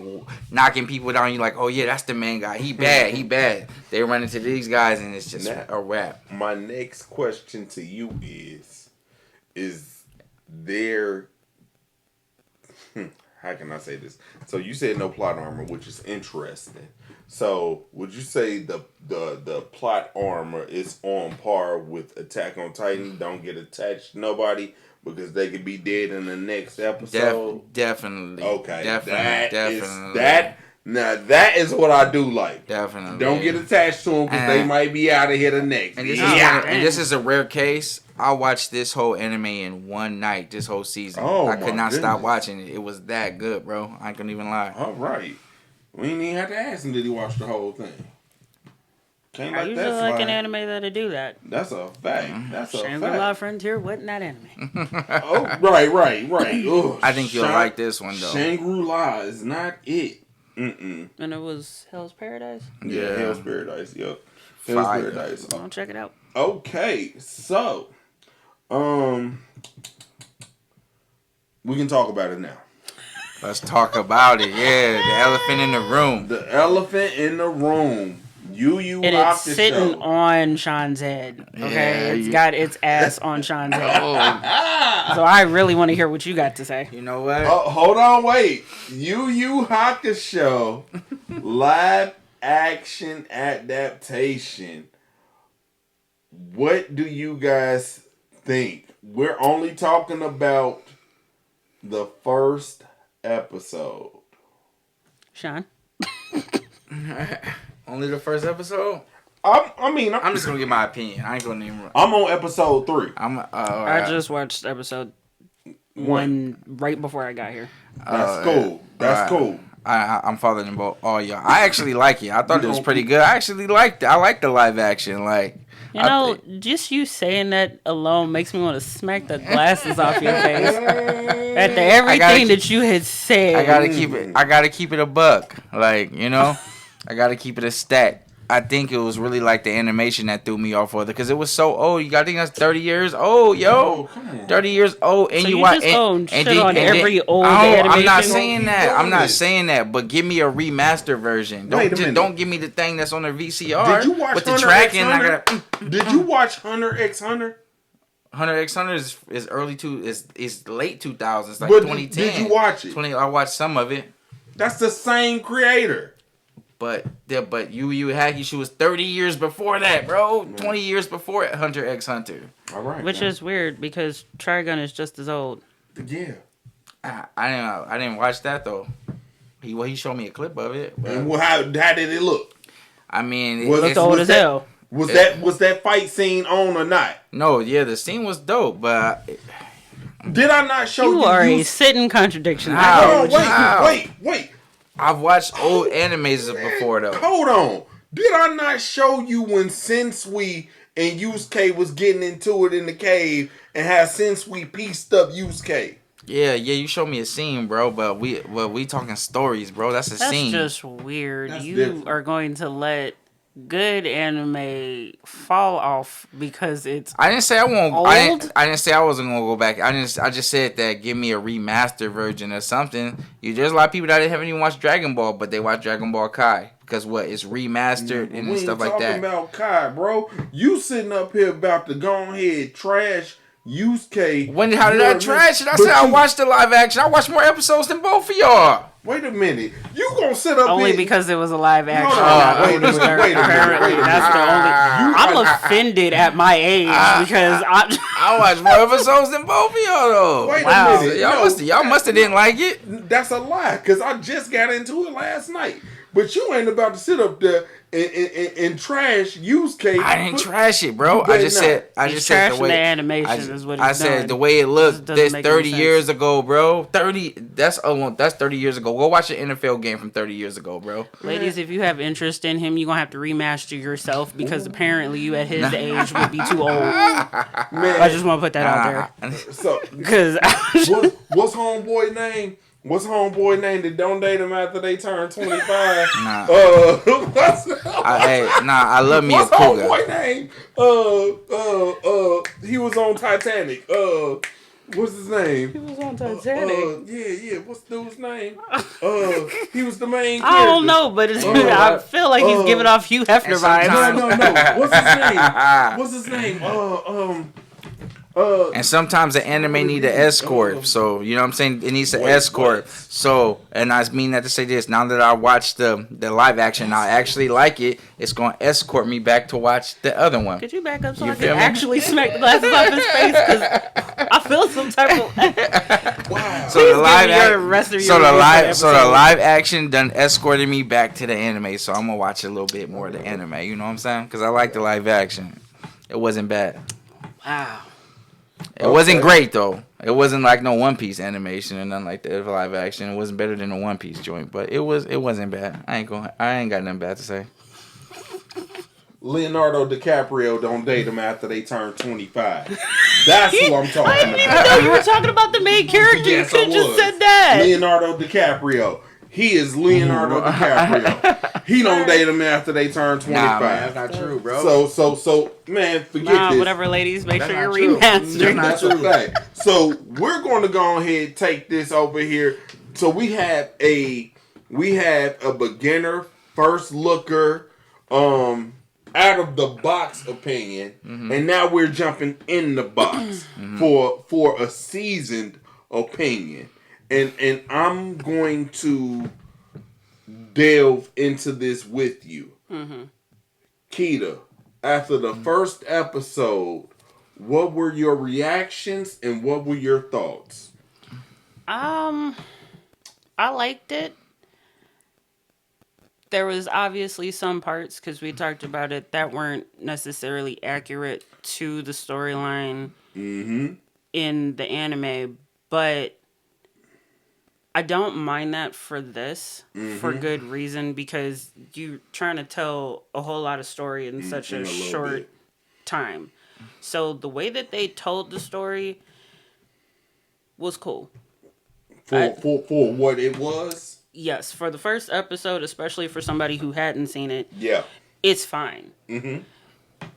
knocking people down. You're like, oh yeah, that's the main guy. He bad. They run into these guys and it's just a wrap. My next question to you is there... how can I say this? So you said no plot armor, which is interesting. So would you say the plot armor is on par with Attack on Titan? Don't get attached to nobody because they could be dead in the next episode. Definitely. Okay. Definitely. Now that is what I do like. Definitely. Don't get attached to them because they might be out of here the next. And this is a rare case. I watched this whole anime in one night. This whole season. I could not stop watching it. It was that good, bro. I couldn't even lie. All right. We didn't even have to ask him did he watch the whole thing. Can't I let usually that like an slide. anime that'll do that. That's a fact. That's a Shangri-La fact. Frontier wasn't that anime. Oh, right. Ugh, I think you'll like this one though. Shangri-La is not it. Mm-mm. And it was Hell's Paradise. Yeah, Hell's Paradise. Yep. Hell's Fire. Paradise. I'll check it out. Okay, so, we can talk about it now. Let's talk about it. Yeah, the elephant in the room. The elephant in the room. And it's sitting on Sean's head. Okay, it's got its ass on Sean's head. So I really want to hear what you got to say. You know what? Oh, hold on, wait. Yu Hakusho live action adaptation. What do you guys think? We're only talking about the first episode. Sean? Only the first episode? I'm just gonna give my opinion. I ain't gonna name. I'm on episode 3. I just watched episode 1 right before I got here. That's cool. That's cool. I'm following all y'all. I actually like it. I thought it was pretty good. I actually liked it. I like the live action. Like, just you saying that alone makes me want to smack the glasses off your face. After everything that you had said. I gotta keep it a buck. Like, I gotta keep it a stat. I think it was really like the animation that threw me off for it because it was so old. You gotta think that's 30 years old, yo. 30 years old, and so you watch on every old animation. I'm not saying that. I'm not saying that. But give me a remaster version. Don't give me the thing that's on the VCR. Did you watch with Hunter the tracking? X Hunter? Did you watch Hunter X Hunter? Hunter X Hunter is late 2000s, like but 2010. Did you watch it? I watched some of it. That's the same creator. But Yu Hakusho was 30 years before that, bro. 20 years before Hunter X Hunter. All right. Which is weird because Trigun is just as old. Yeah. I didn't watch that though. He showed me a clip of it. And how did it look? I mean, it looked old as hell. Was that fight scene on or not? No, yeah, the scene was dope, but did I not show you? You are a sitting contradiction. Wait. I've watched old animes before though. Hold on. Did I not show you when Sensui and Yusuke was getting into it in the cave and how Sensui pieced up Yusuke? Yeah, you showed me a scene, bro, but we talking stories, bro. That's a scene. That's just weird. That's you different. are going to let good anime fall off because it's I didn't say I won't. old? I didn't say I wasn't gonna go back. I just said that give me a remastered version or something. There's a lot of people that haven't even watched Dragon Ball, but they watch Dragon Ball Kai because it's remastered and stuff like that. We ain't talking about Kai, bro. You sitting up here about to go ahead trash Yusuke. How did I trash it? I said I watched the live action. I watched more episodes than both of y'all. Wait a minute. You gonna sit up only here because it was a live action. Wait a minute. Apparently, that's the only. I'm offended at my age because I watched more episodes than both of y'all though. Wait a minute. Y'all must have didn't like it. That's a lie, because I just got into it last night. But you ain't about to sit up there and trash Yusuke. I didn't trash it, bro. I just said the way the animation is what he's I said doing. the way it looked. Doesn't This make 30 any years sense. ago, bro. 30. That's 30 years ago. Go watch an NFL game from 30 years ago, bro. Ladies, if you have interest in him, you're going to have to remaster yourself because apparently you at his age would be too old. Man, I just want to put that out there. So, Because what's homeboy name? What's homeboy name that don't date him after they turn 25? Nah. I love me what's a cougar. homeboy name? He was on Titanic. What's his name? he was on Titanic. Yeah. What's the dude's name? He was the main character. I don't know, but I feel like he's giving off Hugh Hefner vibes. No. What's his name? And sometimes the anime need an escort, so you know what I'm saying. It needs an escort. So, and I mean that to say this. Now that I watched the live action, I actually like it. It's gonna escort me back to watch the other one. Could you back up so You I feel can me? actually smack the glasses off his face? Because I feel some type of. Wow. So the live action done escorted me back to the anime. So I'm gonna watch a little bit more of the anime. You know what I'm saying? Because I like the live action. It wasn't bad. Wow. It wasn't great though. It wasn't like no One Piece animation or nothing like that for live action. It wasn't better than the One Piece joint, but it wasn't bad. I ain't got nothing bad to say. Leonardo DiCaprio don't date him after they turn 25. That's who I'm I talking didn't even about. know you were talking about the main character. Yes, You I could just was. said that. Leonardo DiCaprio. He is Leonardo DiCaprio. He don't date them after they turn 25. Nah, man, that's not true, bro. So, man, forget this. Whatever, ladies. Make That's sure not you're true. remastering. That's a fact. So we're going to go ahead and take this over here. So we have a beginner, first looker, out of the box opinion, and now we're jumping in the box for a seasoned opinion, and I'm going to delve into this with you, Keita. After the first episode, what were your reactions and what were your thoughts? I liked it. There was obviously some parts, because we talked about it, that weren't necessarily accurate to the storyline in the anime, but I don't mind that for this, for good reason, because you're trying to tell a whole lot of story in such a short time. So the way that they told the story was cool. For what it was? Yes, for the first episode, especially for somebody who hadn't seen it, Yeah. it's fine.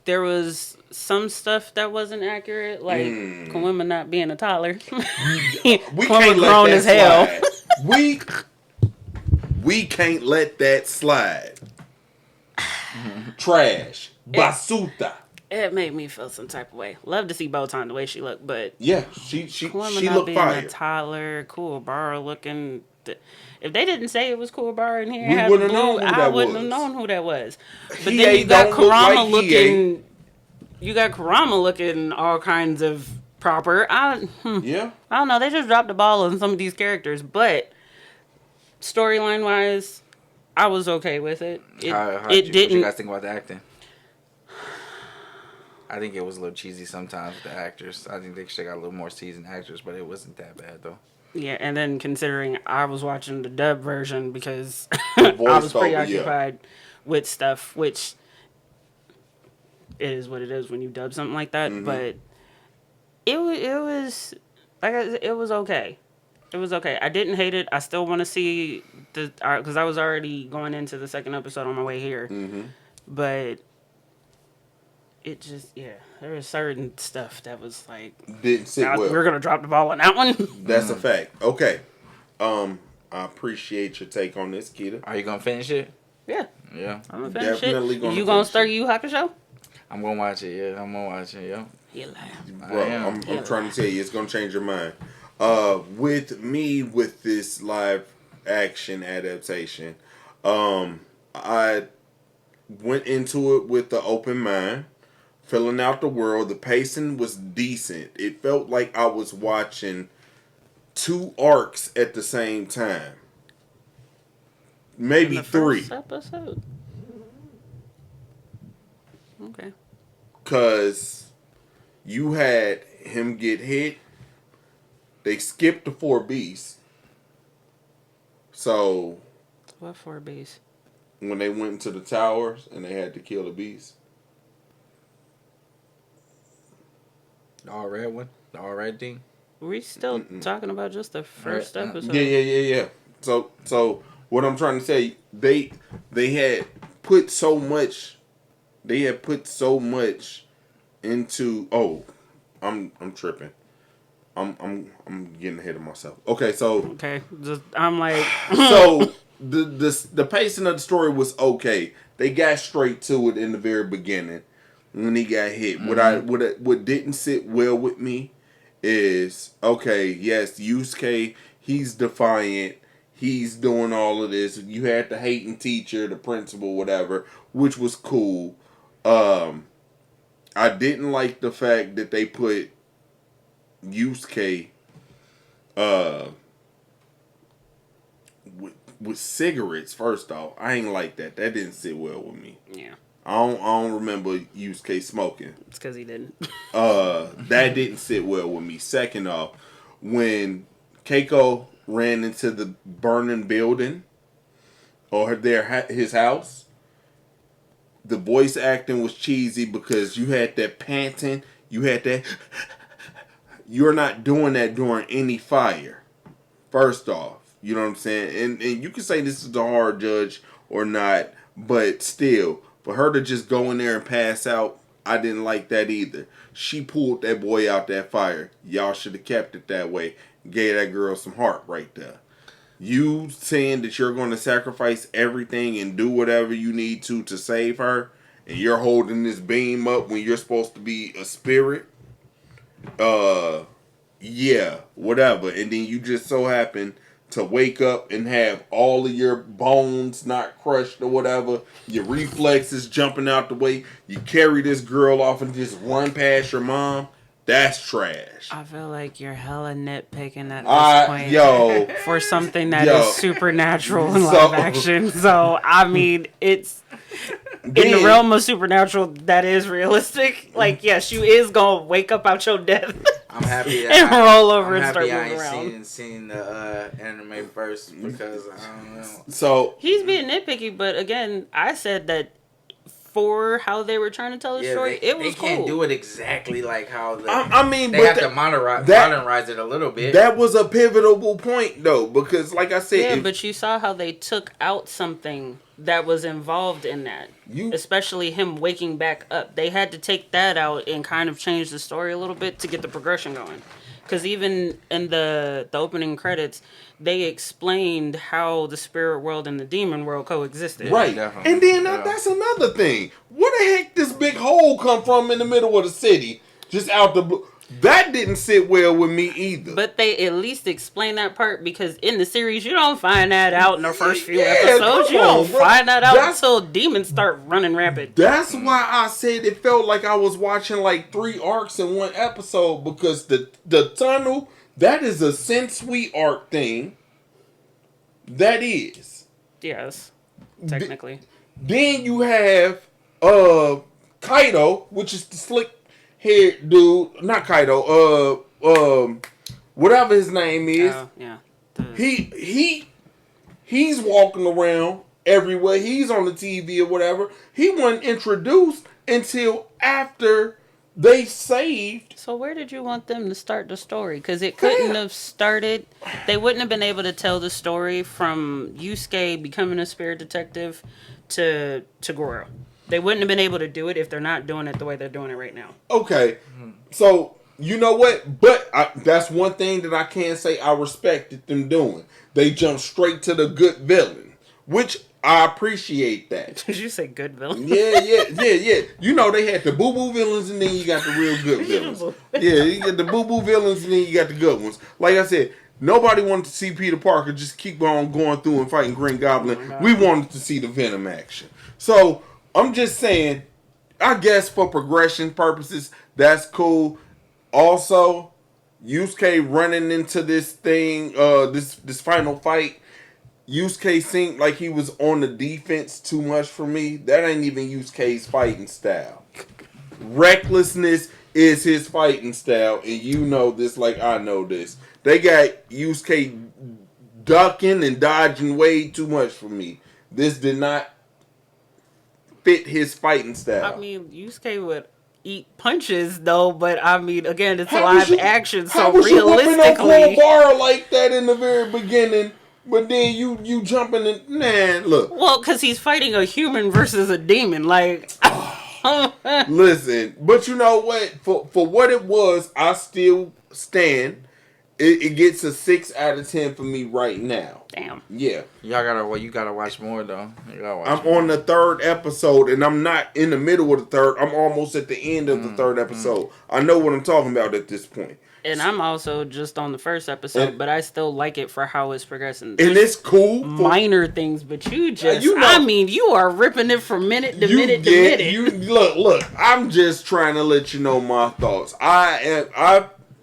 There was some stuff that wasn't accurate, like Kawima not being a toddler. We can't grown let as that hell. slide. We can't let that slide. Trash. Basuta. It made me feel some type of way. Love to see Botan the way she looked, but Yeah, she Kawima not looked being fire. a toddler, Kuwabara looking. If they didn't say it was Kuwabara in here, We have wouldn't blue, have known who I that wouldn't was. have known who that was. But He then you ain't got don't look Kurama like he ain't. looking. You got Kurama looking all kinds of proper. Yeah. I don't know. They just dropped the ball on some of these characters, but storyline wise, I was okay with it. What It you didn't. guys think about the acting? I think it was a little cheesy sometimes with the actors. I think they should have got a little more seasoned actors, but it wasn't that bad though. Yeah, and then considering I was watching the dub version because The I was voiceover, preoccupied with stuff, which it is what it is when you dub something like that. But it was like it was okay. It was okay. I didn't hate it. I still want to see the because I was already going into the second episode on my way here, but it just there was certain stuff that was like Didn't sit well. we're gonna drop the ball on that one. That's a fact. Okay. I appreciate your take on this, Keita. Are you gonna finish it? Yeah, Yeah, I'm gonna finish Definitely it. gonna You gonna finish start it. Yu Hakusho? I'm gonna watch it. Yeah, I'm gonna watch it. Yeah. You laugh. Bro, I am. I'm trying to tell you, it's gonna change your mind. With me with this live action adaptation, I went into it with the open mind, filling out the world. The pacing was decent. It felt like I was watching two arcs at the same time. Maybe The three. first episode. Okay. Cause you had him get hit. They skipped the 4 beasts. So What 4 Bs? when they went into the towers and they had to kill the beast. The all red one, the all red thing. We still talking about just the first Right. episode. Yeah. So what I'm trying to say, they had put so much. They had put so much into. Oh, I'm tripping. I'm getting ahead of myself. Okay, so Okay. I'm like. so the pacing of the story was okay. They got straight to it in the very beginning when he got hit. What didn't sit well with me is okay. Yes, Yusuke, he's defiant. He's doing all of this. You had the hating teacher, the principal, whatever, which was cool. I didn't like the fact that they put Yusuke with cigarettes. First off, I ain't like that. That didn't sit well with me. Yeah. I don't remember Yusuke smoking. It's because he didn't. That didn't sit well with me. Second off, when Keiko ran into the burning building or his house, The voice acting was cheesy because you had that panting. You had that. You're not doing that during any fire. First off, you know what I'm saying? And you can say this is the hard judge or not, but still, for her to just go in there and pass out, I didn't like that either. She pulled that boy out that fire. Y'all should have kept it that way. Gave that girl some heart right there. You saying that you're going to sacrifice everything and do whatever you need to save her, and you're holding this beam up when you're supposed to be a spirit, yeah, whatever. And then you just so happen to wake up and have all of your bones not crushed or whatever, your reflexes jumping out the way, you carry this girl off and just run past your mom. That's trash. I feel like you're hella nitpicking at this point. Yo. For something that is supernatural in live action. So, I mean, it's... in the realm of supernatural, that is realistic. Like, yes, you is going to wake up out your death. I'm happy and roll over and start moving around. I ain't seen the anime first because I don't know. So... he's being nitpicky, but again, I said that for how they were trying to tell the story, it was cool. They can't do it exactly like how the... I mean, they have to modernize it a little bit. That was a pivotal point, though, because, like I said... yeah, but you saw how they took out something that was involved in that. Especially him waking back up. They had to take that out and kind of change the story a little bit to get the progression going. Because even in the opening credits, they explained how the spirit world and the demon world coexisted. Right. Definitely. And then that's another thing. Where the heck this big hole come from in the middle of the city? Just out the blue. That didn't sit well with me either. But they at least explain that part because in the series, you don't find that out in the first few episodes. You don't find that out until demons start running rampant. That's why I said it felt like I was watching like 3 arcs in one episode because the tunnel, that is a Sensui arc thing. That is. Yes. Technically. Then you have Kaido, which is the slick head dude, not Kaido, whatever his name is. Yeah. He's walking around everywhere. He's on the TV or whatever. He wasn't introduced until after they saved. So where did you want them to start the story? Because it couldn't have started. They wouldn't have been able to tell the story from Yusuke becoming a spirit detective to Goro. They wouldn't have been able to do it if they're not doing it the way they're doing it right now. Okay. So, you know what? But that's one thing that I can say I respected them doing. They jumped straight to the good villain, which I appreciate that. Did you say good villain? Yeah. You know, they had the boo-boo villains and then you got the real good villains. Yeah, you get the boo-boo villains and then you got the good ones. Like I said, nobody wanted to see Peter Parker just keep on going through and fighting Green Goblin. We wanted to see the Venom action. So... I'm just saying, I guess for progression purposes, that's cool. Also, Yusuke running into this thing, this final fight, Yusuke seemed like he was on the defense too much for me. That ain't even Yusuke's fighting style. Recklessness is his fighting style, and you know this like I know this. They got Yusuke ducking and dodging way too much for me. This did not fit his fighting style. I mean, Yusuke would eat punches though, but I mean, again, it's live action, so realistically, you bar like that in the very beginning, but then you jumping in. Man, look. Well, because he's fighting a human versus a demon, like. Listen, but you know what? For what it was, I still stand. It gets a 6 out of 10 for me right now. Damn. Yeah. You gotta watch more though. I'm on the 3rd episode, and I'm not in the middle of the 3rd. I'm almost at the end of the 3rd episode. I know what I'm talking about at this point. And I'm also just on the 1st episode, but I still like it for how it's progressing. And it's cool. Minor things, but you just, I mean, you are ripping it from minute to minute to minute. Look, I'm just trying to let you know my thoughts.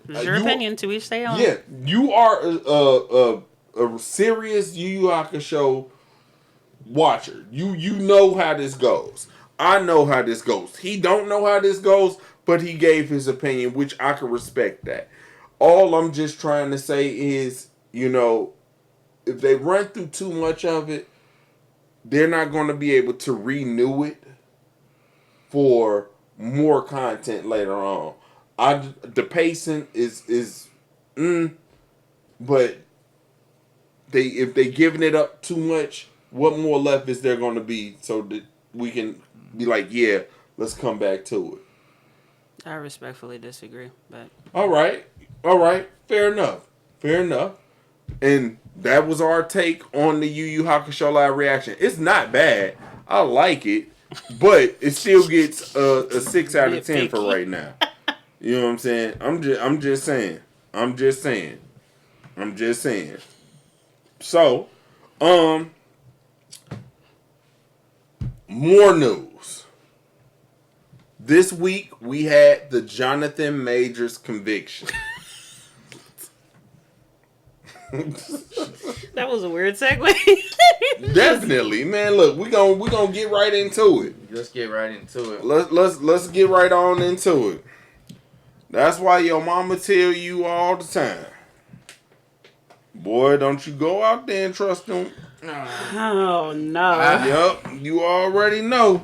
It's your opinion, to each their own. Yeah, you are a serious Yu Yu Hakusho watcher. You know how this goes. I know how this goes. He don't know how this goes, but he gave his opinion, which I can respect that. All I'm just trying to say is, you know, if they run through too much of it, they're not going to be able to renew it for more content later on. The pacing is but if they giving it up too much, what more left is there going to be so that we can be like, yeah, let's come back to it. I respectfully disagree, but All right, fair enough. And that was our take on the Yu Yu Hakusho live reaction. It's not bad. I like it, but it still gets a 6 out of 10 for right now. You know what I'm saying? I'm just saying. So, more news. This week we had the Johnathan Majors conviction. that was a weird segue. Definitely, man. Look, we gonna get right into it. Let's get right into it. Let's get right on into it. That's why your mama tell you all the time, boy, don't you go out there and trust them. Oh no. Yup, you already know.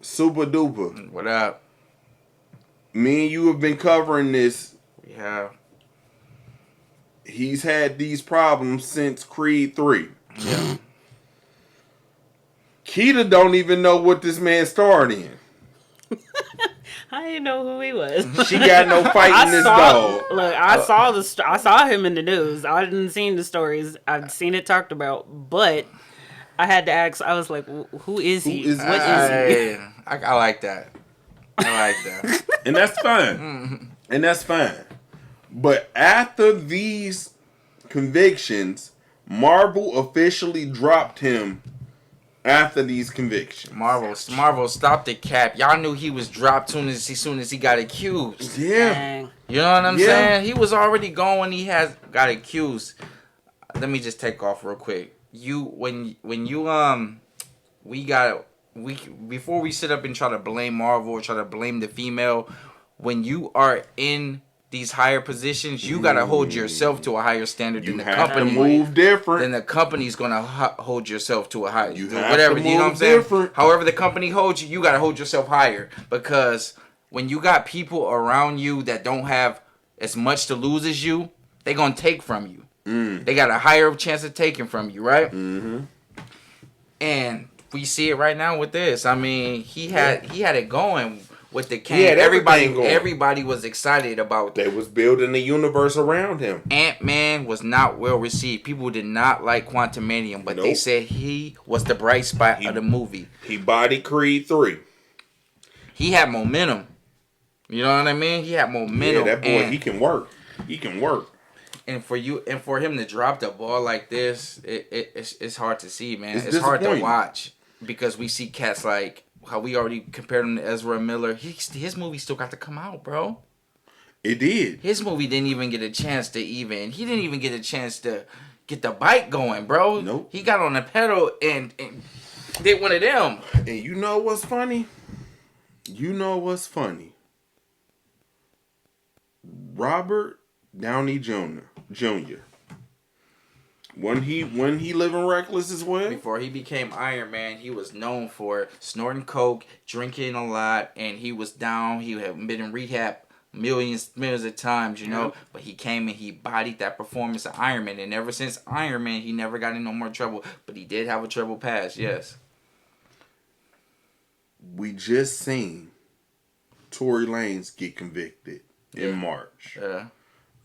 Super duper. What up? Me and you have been covering this. We have. He's had these problems since Creed 3. Yeah. Keita don't even know what this man starred in. I didn't know who he was. She got no fight in this dog. Look, I saw him in the news. I didn't see the stories. I've seen it talked about, but I had to ask. I was like, "Who is he? What is he?" I like that. I like that. And that's fine. But after these convictions, Marvel officially dropped him after these convictions. Marvel stopped the cap. Y'all knew he was dropped soon as he got accused. Yeah. Dang. You know what I'm saying? He was already gone when he got accused. Let me just take off real quick. Before we sit up and try to blame Marvel or try to blame the female, when you are in these higher positions, you gotta hold yourself to a higher standard than the company. You have to move different. Then the company's gonna hold yourself to a higher. You have whatever. to You know what I'm move saying? different. However the company holds you, you gotta hold yourself higher, because when you got people around you that don't have as much to lose as you, they gonna take from you. They got a higher chance of taking from you, right? Mm-hmm. And we see it right now with this. I mean, he had it going with the Kang. Everybody was excited about They was building a universe around him. Ant-Man was not well received. People did not like Quantumanium, but they said he was the bright spot of the movie. He bodied Creed 3. He had momentum. You know what I mean? He had momentum. Yeah, that boy, he can work. And for him to drop the ball like this, it's hard to see, man. It's hard to disappointing. watch, because we see cats like how we already compared him to Ezra Miller. His movie still got to come out, bro. It did. His movie didn't even get a chance to he didn't even get a chance to get the bike going, bro. Nope. He got on the pedal and did one of them. And you know what's funny? Robert Downey Jr. When he living reckless as well. Before he became Iron Man, he was known for snorting coke, drinking a lot, and he was down. He had been in rehab millions of times, you know. But he came and he bodied that performance of Iron Man, and ever since Iron Man, he never got in no more trouble. But he did have a trouble past, yes. We just seen Tory Lanez get convicted in March.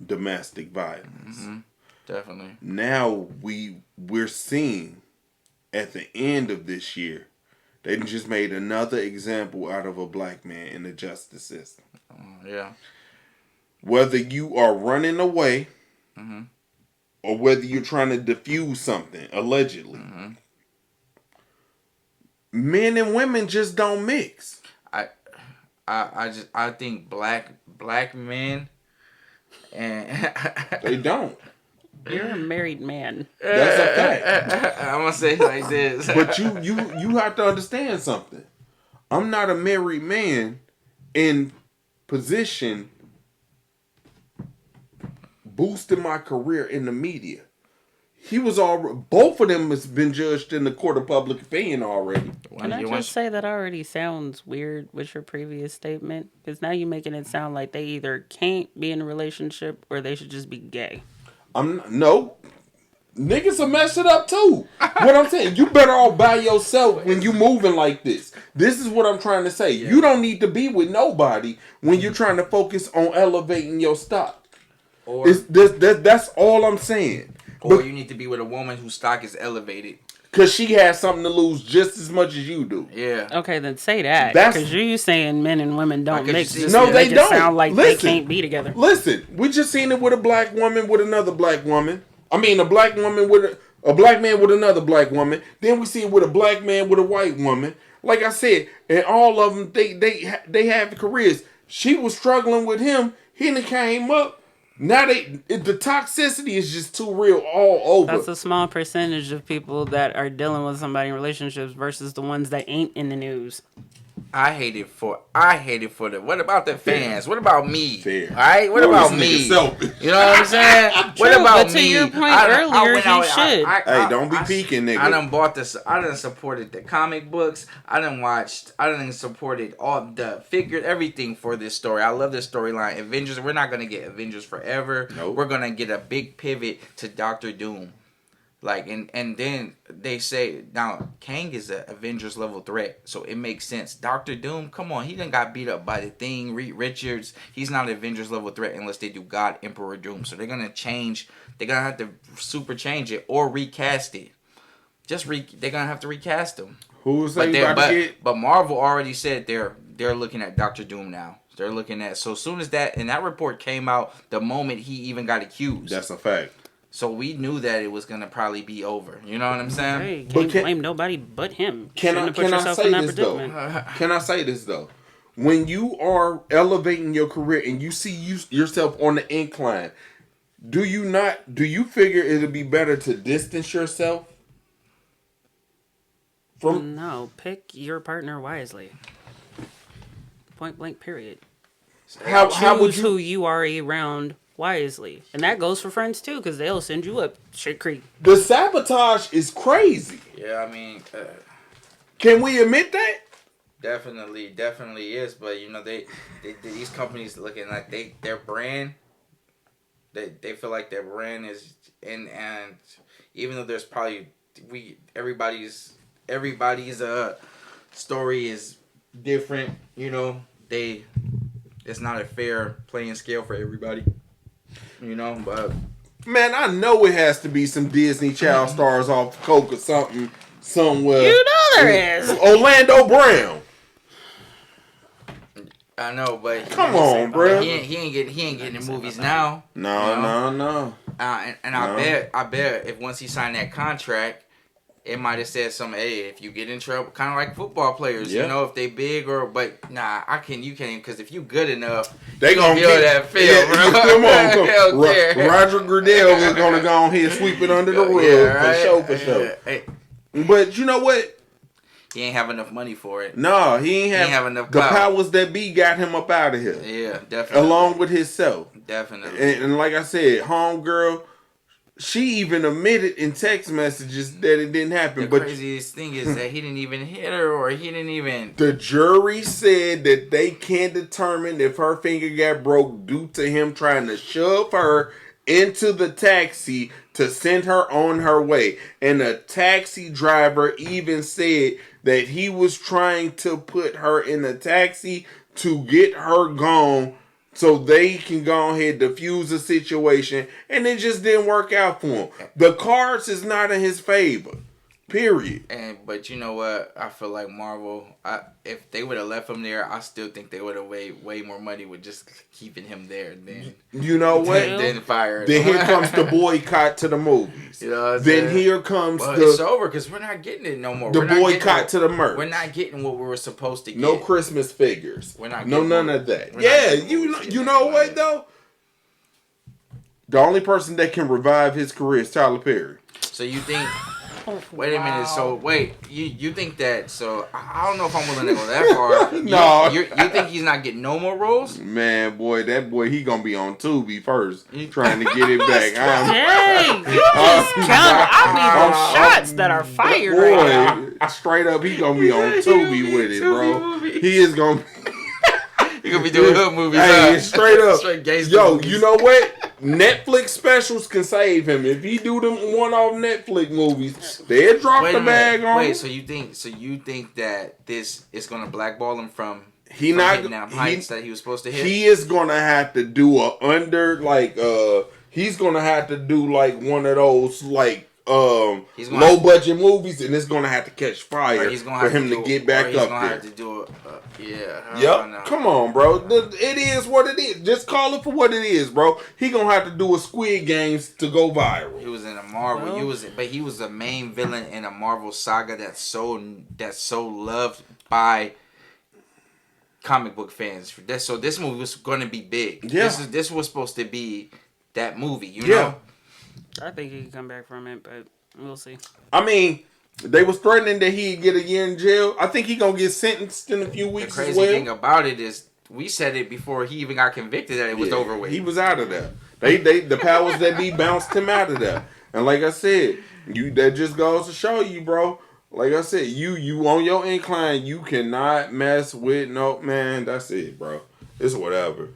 Domestic violence. Mm-hmm. Definitely. Now we're seeing at the end of this year, they just made another example out of a black man in the justice system. Yeah. Whether you are running away or whether you're trying to defuse something, allegedly, men and women just don't mix. I think black men and They don't. You're a married man. That's a fact. I'm gonna say it like this. But you have to understand something. I'm not a married man in position boosting my career in the media. he was all. Both of them has been judged in the court of public opinion already. Can I just say that already sounds weird with your previous statement? Because now you're making it sound like they either can't be in a relationship or they should just be gay. No. Niggas will mess it up too. What I'm saying, you better off by yourself when you moving like this. This is what I'm trying to say. Yeah. You don't need to be with nobody when you're trying to focus on elevating your stock. Or that's all I'm saying. Or you need to be with a woman whose stock is elevated. Because she has something to lose just as much as you do. Yeah. Okay, then say that. Because you saying men and women don't mix. No, they don't. Sound like they can't be together. Listen, we just seen it with a black woman with another black woman. I mean, a black woman with a black man with another black woman. Then we see it with a black man with a white woman. Like I said, and all of them, they have careers. She was struggling with him. He done came up. Now the toxicity is just too real all over. That's a small percentage of people that are dealing with somebody in relationships versus the ones that ain't in the news. I hate it for the. What about the fans? What about me? Fair. All right. What about me? You know what I'm saying? What about but me? To your point earlier, he should. Hey, don't be peeking, nigga. I done bought this. I done supported the comic books. I done supported all the figures, everything for this story. I love this storyline. Avengers. We're not gonna get Avengers forever. Nope. We're gonna get a big pivot to Doctor Doom. Like, and then they say, now, Kang is an Avengers level threat, so it makes sense. Doctor Doom, come on, he done got beat up by the Thing, Reed Richards. He's not an Avengers level threat unless they do God Emperor Doom. So they're going to have to super change it or recast it. They're going to have to recast him. Who's that? But Marvel already said they're looking at Doctor Doom now. They're looking at, so as soon as that report came out, the moment he even got accused. That's a fact. So we knew that it was gonna probably be over. You know what I'm saying? Hey, can't blame nobody but him. Can I say this though? When you are elevating your career and you see yourself on the incline, do you figure it'll be better to distance yourself from? No, pick your partner wisely. Point blank. Period. How would who you are around wisely, and that goes for friends too, because they'll send you up shit creek. The sabotage is crazy. Yeah, I mean, can we admit that? Definitely is. But you know, they these companies looking like their brand. They feel like their brand is and even though there's probably everybody's story is different. You know, it's not a fair playing scale for everybody. You know, but man, I know it has to be some Disney child stars off coke or something somewhere. You know there is. Orlando Brown. I know, but come on, bro. He ain't getting in movies now. No. And I bet if once he signed that contract, it might have said something. Hey, if you get in trouble, kind of like football players, you know, if they big but nah, you can't, because if you good enough, they gonna feel that feel, bro. Come on. Roger Goodell is gonna go on here, sweep it under the rug for sure. Hey. But you know what? He ain't have enough money for it. No, he ain't have enough. The powers that be got him up out of here. Yeah, definitely. Along with himself. Definitely. And like I said, homegirl, she even admitted in text messages that it didn't happen. The craziest thing is that he didn't even hit her, or he didn't even... The jury said that they can't determine if her finger got broke due to him trying to shove her into the taxi to send her on her way. And the taxi driver even said that he was trying to put her in the taxi to get her gone so they can go ahead diffuse the situation, and it just didn't work out for him. The cards is not in his favor. Period. But you know what? I feel like Marvel, if they would have left him there, I still think they would have way more money with just keeping him there than you know what? Then fire. Then here comes the boycott to the movies. You know what then here comes it's over because we're not getting it no more. The boycott to the merch. We're not getting what we were supposed to get. No Christmas figures. We're not. None of that. Yeah, you know what though? The only person that can revive his career is Tyler Perry. So you think? Wait a minute. Wow. So wait, you think that? So I don't know if I'm willing to go that far. No. You think he's not getting no more roles? Man, that boy, he gonna be on Tubi first, trying to get it back. Dang, you just count. I need those shots that are fired right now. Boy, straight up, he gonna be on Tubi with it, bro. He is gonna. He gonna be doing hood movies. Hey, straight up. Straight gangster Yo, movies. you know what? Netflix specials can save him. If he do them one-off Netflix movies, they'll drop the bag on him. Wait, so you think that this is gonna blackball him from He not hitting them heights that he was supposed to hit? He is gonna have to do he's gonna have to do like one of those low budget movies, and it's gonna have to catch fire for him to get back up there. Have to do Yep. Come on, bro. It is what it is. Just call it for what it is, bro. He gonna have to do a Squid Games to go viral. He was in a Marvel. But he was the main villain in a Marvel saga that's so loved by comic book fans. So this movie was gonna be big. Yeah. This was supposed to be that movie. You know. I think he can come back from it, but we'll see. I mean, they was threatening that he'd get a year in jail. I think he gonna get sentenced in a few weeks. The crazy thing about it is, we said it before he even got convicted that it was over with. He was out of there. The powers that be bounced him out of there. And like I said, that just goes to show you, bro. Like I said, you on your incline, you cannot mess with man. That's it, bro. It's whatever.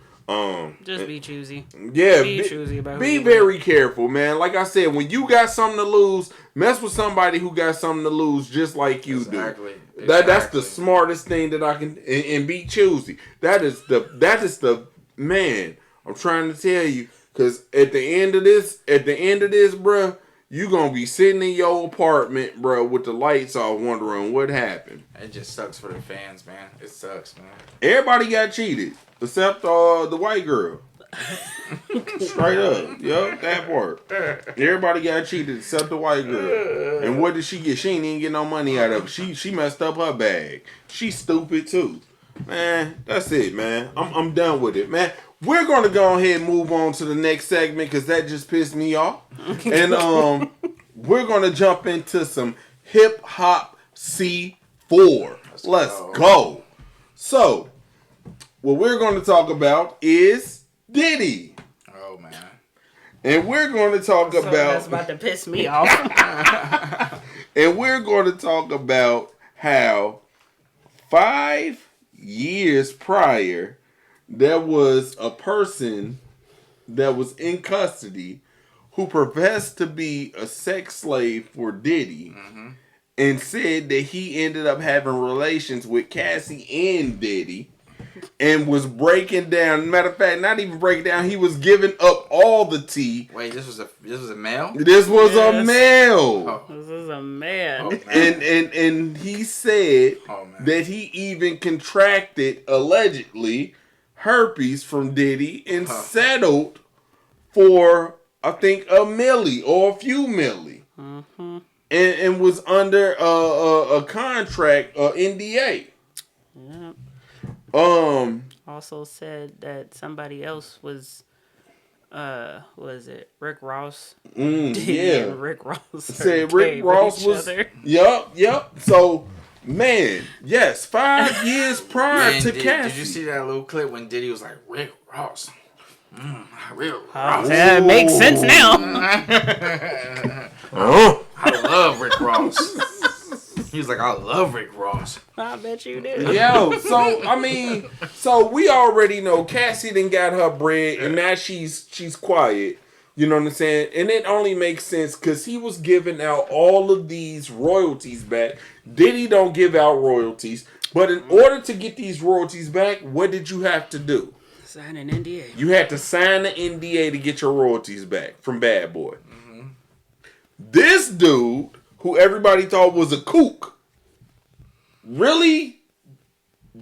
Just be choosy. Yeah, be choosy about. Be very careful, man. Like I said, when you got something to lose, mess with somebody who got something to lose, just like you do. That's the smartest thing that I can. And be choosy. That is the man. I'm trying to tell you, because at the end of this, bruh, you gonna be sitting in your apartment, bruh, with the lights off, wondering what happened. It just sucks for the fans, man. It sucks, man. Everybody got cheated. Except the white girl. Straight up. Yup, that part. Everybody got cheated except the white girl. And what did she get? She ain't even get no money out of it. She messed up her bag. She's stupid too. Man, that's it, man. I'm done with it, man. We're gonna go ahead and move on to the next segment because that just pissed me off. And we're gonna jump into some hip hop C4. Let's go. So what we're going to talk about is Diddy. Oh, man. And we're going to talk about... That's about to piss me off. And we're going to talk about how 5 years prior, there was a person that was in custody who professed to be a sex slave for Diddy and said that he ended up having relations with Cassie and Diddy. And was breaking down. Matter of fact, not even breaking down. He was giving up all the tea. Wait, this was a male? This was a male. Oh. This is a man. Oh, and he said that he even contracted allegedly herpes from Diddy and settled for I think a milli or a few milli, and was under a contract, NDA. Yep. Also said that somebody else was it Rick Ross? Yeah. Rick Ross said Rick Ross was. Yep. So, man, yes, 5 years prior to Cassie. Did you see that little clip when Diddy was like, Rick Ross? Rick Ross. That makes sense now. I love Rick Ross. He was like, I love Rick Ross. I bet you do. Yo, so we already know Cassie done got her bread, and now she's quiet. You know what I'm saying? And it only makes sense because he was giving out all of these royalties back. Diddy don't give out royalties. But in order to get these royalties back, what did you have to do? Sign an NDA. You had to sign the NDA to get your royalties back from Bad Boy. This dude, who everybody thought was a kook, really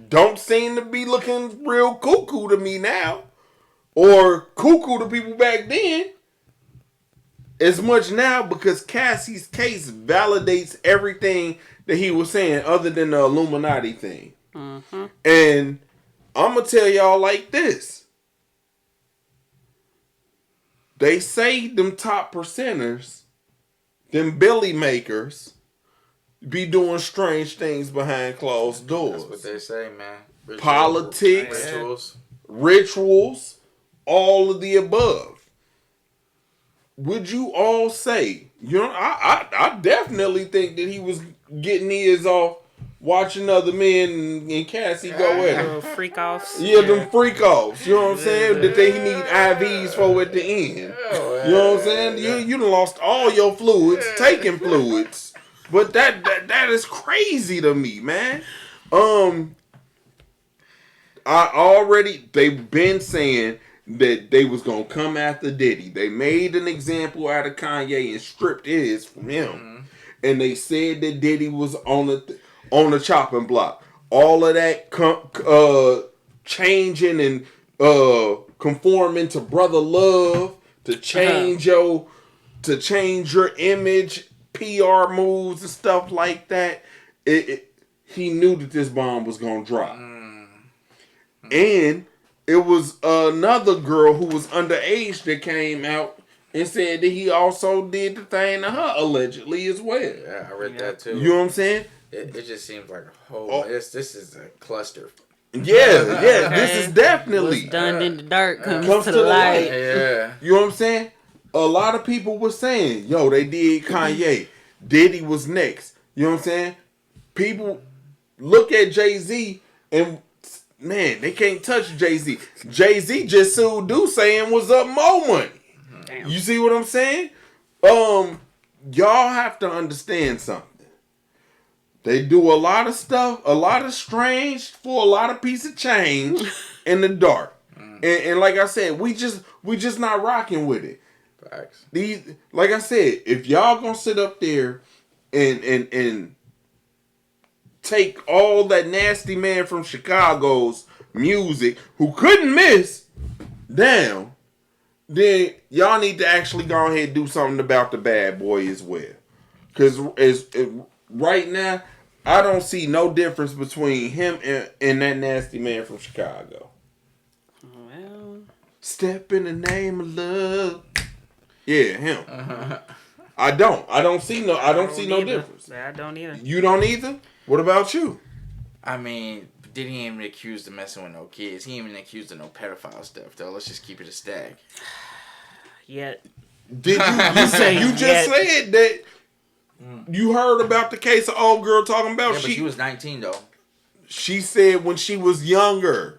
don't seem to be looking real cuckoo to me now. Or cuckoo to people back then. As much now because Cassie's case validates everything that he was saying other than the Illuminati thing. And I'm going to tell y'all like this. They say them top percenters them Billy makers be doing strange things behind closed doors. That's what they say, man. Politics, rituals. all of the above. Would you all say, I definitely think that he was getting his off watching other men and Cassie go at him. Little freak offs. Yeah, them freak offs. You know what I'm saying? That they need IVs for at the end. You know what I'm saying? You done lost all your fluids, taking fluids. But that is crazy to me, man. They've been saying that they was gonna come after Diddy. They made an example out of Kanye and stripped his from him. Mm-hmm. And they said that Diddy was on the chopping block. All of that changing and conforming to brother love, to change your image, PR moves and stuff like that. He knew that this bomb was gonna drop. And it was another girl who was underage that came out and said that he also did the thing to her allegedly as well. Yeah, I read that too. You know what I'm saying? It just seems like a whole. This is a cluster. Yeah. This is definitely what's done in the dark comes to the light. Yeah. You know what I'm saying? A lot of people were saying, "Yo, they did Kanye. Diddy was next." You know what I'm saying? People look at Jay-Z and. Man, they can't touch Jay-Z. Jay-Z just sued Duce saying was up more money. Damn. You see what I'm saying? Y'all have to understand something. They do a lot of stuff, a lot of strange for a lot of piece of change in the dark. And like I said, we just not rocking with it. Facts. Like I said, if y'all gonna sit up there and take all that nasty man from Chicago's music who couldn't miss down, then y'all need to actually go ahead and do something about the bad boy as well. Because right now, I don't see no difference between him and that nasty man from Chicago. Well, step in the name of love. Yeah, him. I don't see no difference. I don't either. You don't either? What about you? I mean, didn't even accuse of messing with no kids. He ain't even accused of no pedophile stuff, though. Let's just keep it a stack. Yet. Did you say you just said that you heard about the case of old girl talking about but she was 19 though. She said when she was younger.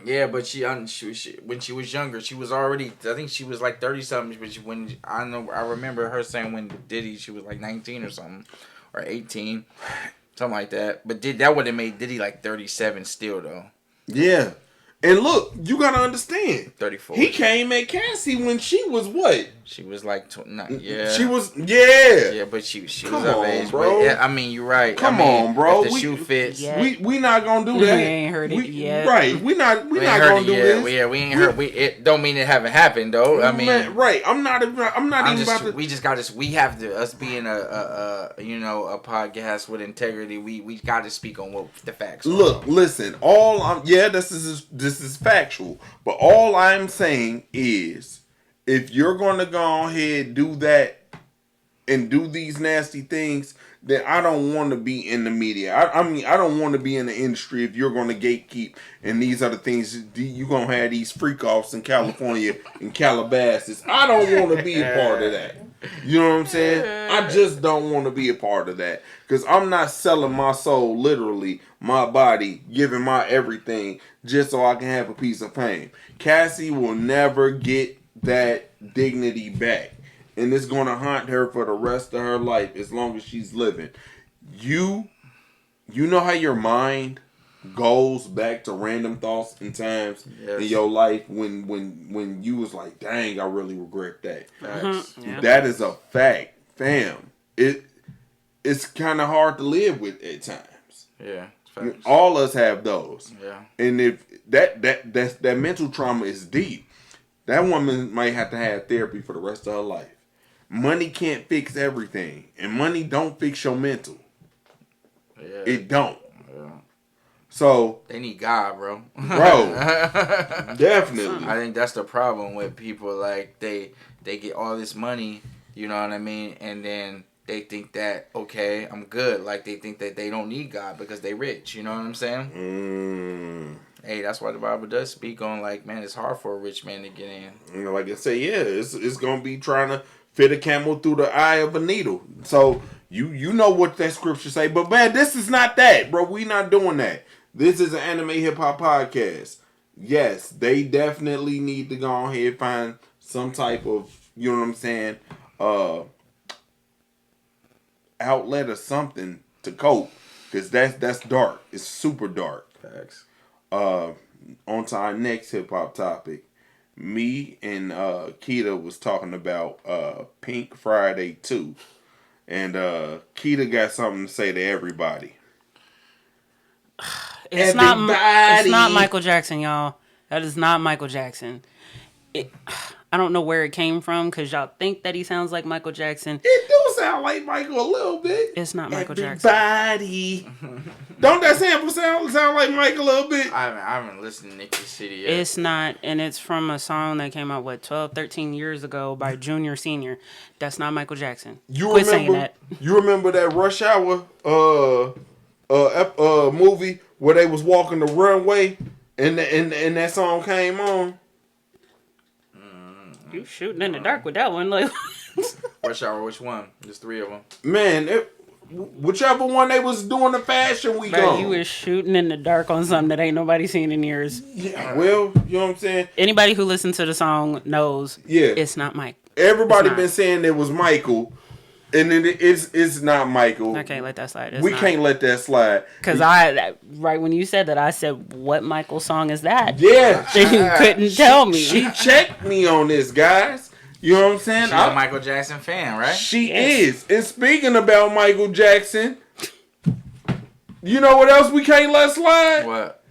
Yeah, but she when she was younger, she was already. I think she was like 30 something. But I remember her saying when Diddy, she was like 19 or something, or 18. Something like that. But that would have made Diddy like 37 still, though. Yeah. And look, you got to understand. 34. He came at Cassie when she was what? She was like, yeah. She was, yeah. Yeah, but she was Come of on, age. bro. But, yeah, I mean, you're right. Come on, bro. If the shoe fits. We not going to do that. We ain't heard it yet. Right. We not going to do this. Yeah, we ain't heard. It don't mean it haven't happened, though. I mean. Man, right. I'm not even about to. We just got to, we have to, us being a podcast with integrity, we got to speak on what the facts are. Look, listen, this is factual. But all I'm saying is, if you're going to go ahead and do that and do these nasty things, then I don't want to be in the media. I mean, I don't want to be in the industry if you're going to gatekeep and these are the things you're going to have these freak-offs in California and Calabasas. I don't want to be a part of that. You know what I'm saying? I just don't want to be a part of that. Because I'm not selling my soul, literally, my body, giving my everything just so I can have a piece of fame. Cassie will never get that dignity back. And it's going to haunt her for the rest of her life as long as she's living. You know how your mind goes back to random thoughts and times in your life when you was like, dang, I really regret that. Yeah. That is a fact, fam. It's kind of hard to live with at times. Yeah, all us have those. Yeah, and if that mental trauma is deep, that woman might have to have therapy for the rest of her life. Money can't fix everything, and money don't fix your mental. Yeah, it don't. Yeah. So they need God, bro. Definitely. I think that's the problem with people. Like they get all this money, You know what I mean? And then they think that, okay, I'm good. Like, they think that they don't need God because they rich. You know what I'm saying? Hey, that's why the Bible does speak on, like, man, it's hard for a rich man to get in. You know, like I say, yeah, it's going to be trying to fit a camel through the eye of a needle. So, you know what that scripture say. But, man, this is not that, bro. We not doing that. This is an anime hip-hop podcast. Yes, they definitely need to go ahead and find some type of, you know what I'm saying, outlet or something to cope. Because that's dark. It's super dark. Facts. On to our next hip-hop topic. Me and Keita was talking about Pink Friday 2. And Keita got something to say to everybody. It's not Michael Jackson, y'all. That is not Michael Jackson. I don't know where it came from because y'all think that he sounds like Michael Jackson. It do sound like Michael a little bit. It's not Michael Jackson. Everybody. Don't that sample sound like Michael a little bit? I haven't listened to Nicky City yet. It's not, and it's from a song that came out, 12, 13 years ago by Junior Senior. That's not Michael Jackson. Quit saying that. You remember that Rush Hour movie where they was walking the runway and that song came on? You shooting in the dark with that one. Like, Rush Hour, which one? There's 3 of them. Man, whichever one they was doing the fashion week on. You was shooting in the dark on something that ain't nobody seen in years. Yeah, well, you know what I'm saying? Anybody who listened to the song knows it's not Mike. Everybody been saying it was Michael, and it's not Michael. I can't let that slide. We can't let that slide. Because right when you said that, I said, what Michael song is that? Yeah. You couldn't tell me. She checked me on this, guys. You know what I'm saying? She's a Michael Jackson fan, right? She is. And speaking about Michael Jackson, you know what else we can't let slide? What?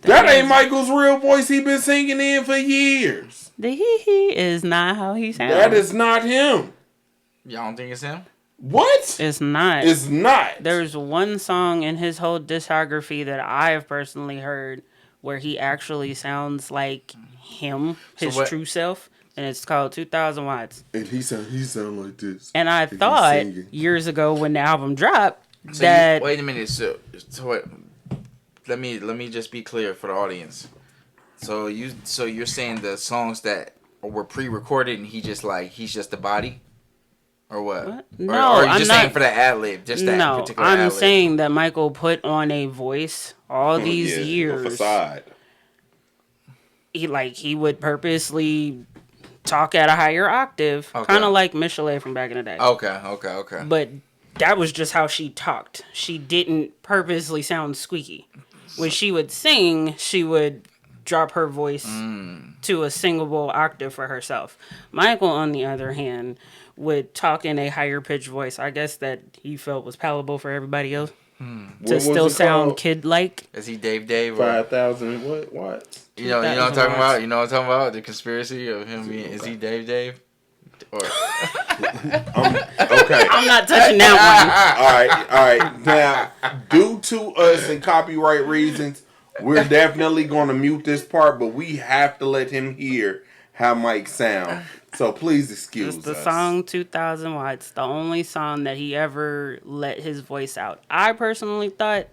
That ain't Michael's real voice he been singing in for years. The hee is not how he sounds. That is not him. Y'all don't think it's him? What? It's not. It's not. There's one song in his whole discography that I have personally heard where he actually sounds like him, his true self. And it's called 2,000 Watts. And he sound like this. And I thought years ago when the album dropped wait a minute. So what? Let me just be clear for the audience. So you're saying the songs that were pre-recorded and he's just the body, or what? No, or are you just I'm saying not, for the ad lib, just that particular ad lib? I'm saying that Michael put on a voice all these years. A facade. He would purposely talk at a higher octave, kind of like Michelet from back in the day. Okay. But that was just how she talked. She didn't purposely sound squeaky. When she would sing, she would drop her voice to a singable octave for herself. Michael, on the other hand, would talk in a higher pitched voice. I guess that he felt was palatable for everybody else. To still sound kid-like. Is he Dave? 5,000 what? You know what I'm talking about? You know what I'm talking about? The conspiracy of him being, is he Dave? Or okay. I'm not touching that All right. Now, due to us and copyright reasons, we're definitely going to mute this part, but we have to let him hear how Mike sound. So please excuse us. The song 2,000 Watts, the only song that he ever let his voice out. I personally thought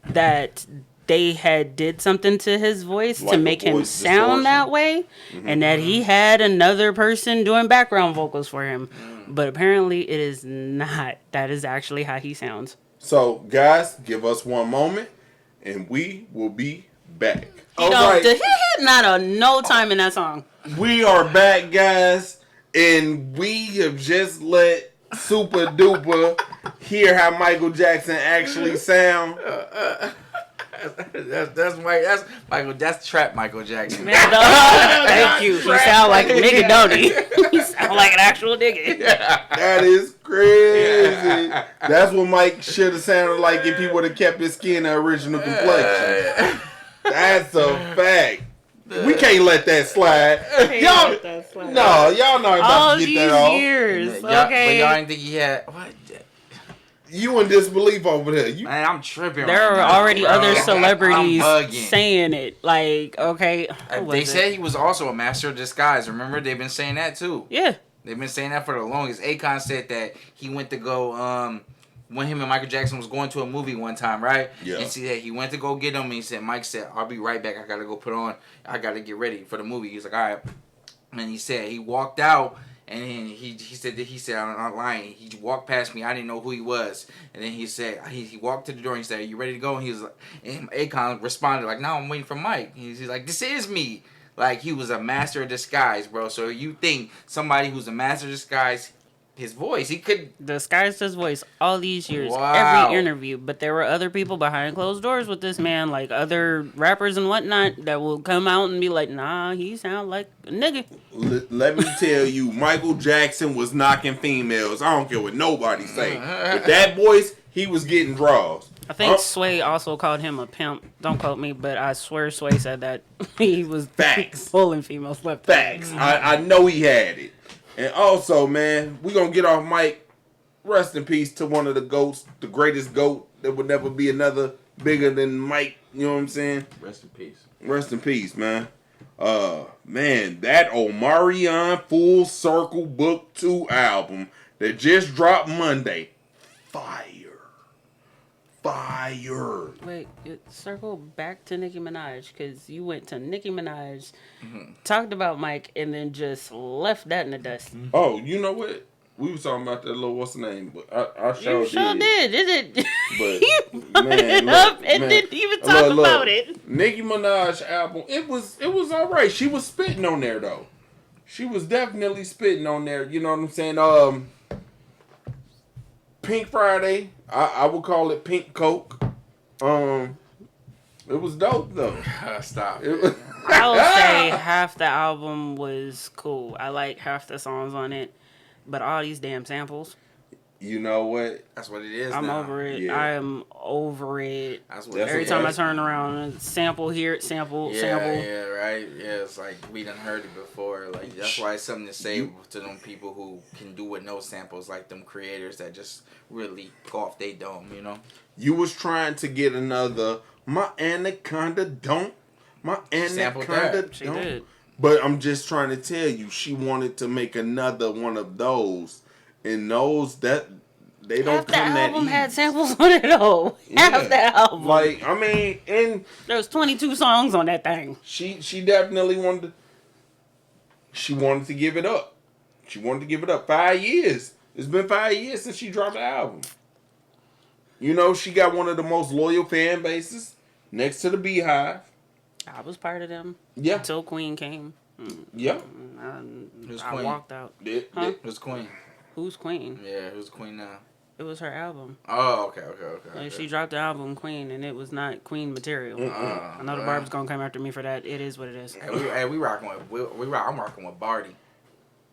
that they did something to his voice to make him sound that way, and that he had another person doing background vocals for him. But apparently it is not. That is actually how he sounds. So, guys, give us one moment, and we will be back. He hit not no time in that song. We are back, guys, and we have just let Super Duper hear how Michael Jackson actually sound. That's Michael. That's trap Michael Jackson. Thank you. He sound like a nigga, don't he? He sound like an actual nigga. That is crazy. That's what Mike should have sounded like if he would have kept his skin the original complexion. That's a fact. We can't let that slide. Y'all not about to get that off. All these years, okay. But y'all didn't think he had what? You in disbelief over there. Man, I'm tripping. There are already other celebrities saying it. Like, okay. They said he was also a master of disguise. Remember, they've been saying that too. Yeah. They've been saying that for the longest. Akon said that he went to go when him and Michael Jackson was going to a movie one time, right? Yeah. And see that he went to go get him, and he said, Mike said, "I'll be right back. I gotta go I gotta get ready for the movie." He's like, "All right." And he said he walked out, and then he said I'm not lying. He walked past me. I didn't know who he was, and then he said he walked to the door and he said, "Are you ready to go?" And he was like, and Akon responded like, "No, I'm waiting for Mike." He's like, "This is me." Like, he was a master of disguise, bro. So you think somebody who's a master of disguise, his voice, he could disguised his voice all these years, Wow. every interview. But there were other people behind closed doors with this man, like other rappers and whatnot, that will come out and be like, "Nah, he sound like a nigga." Let me tell you, Michael Jackson was knocking females. I don't care what nobody say. With that voice, he was getting draws. I think Sway also called him a pimp. Don't quote me, but I swear Sway said that he was Facts. pulling females left. Facts. I know he had it. And also, man, we gonna get off Mike. Rest in peace to one of the GOATs, the greatest GOAT. There would never be another bigger than Mike. You know what I'm saying? rest in peace. Rest in peace, man. Man, that Omarion Full Circle Book 2 album that just dropped Monday. Fire. Wait, circle back to Nicki Minaj, because you went to Nicki Minaj, talked about Mike, and then just left that in the dust. Oh, you know what? We was talking about that little, what's the name? But I sure You sure did. Is it? But, You brought man, it look, up and man. didn't even talk Look, about it. Nicki Minaj album, it was all right. She was spitting on there though. She was definitely spitting on there. You know what I'm saying? Pink Friday, I would call it Pink Coke. It was dope though. Stop. I would say half the album was cool. I like half the songs on it, but all these damn samples, You know what? That's what it is. I'm now. over it. Yeah. I am over it. That's what Every it time I is. turn around, sample here, sample. Yeah, right. Yeah, it's like we done heard it before. Like that's why it's something to say to them people who can do with no samples, like them creators that just really go off they dome, you know. You was trying to get another my anaconda don't. My sampled anaconda that. She don't. did. But I'm just trying to tell you, she wanted to make another one of those. And those that they don't Half the come that album easy. had samples on it though. Half the album. Like, I mean, and There was 22 songs on that thing. she definitely wanted to give it up. She wanted to give it up. 5 years. It's been 5 years since she dropped the album. You know, she got one of the most loyal fan bases next to the Beehive. I was part of them. Yeah. Until Queen came. Yeah. Who's I Queen? walked out. Huh? Who's Queen? Who's Queen? Yeah, who's Queen now? It was her album. Oh, okay. Like, she dropped the album Queen, and it was not Queen material. I know the Barb's gonna come after me for that. It is what it is. Hey, we rocking with I'm rocking with Barty.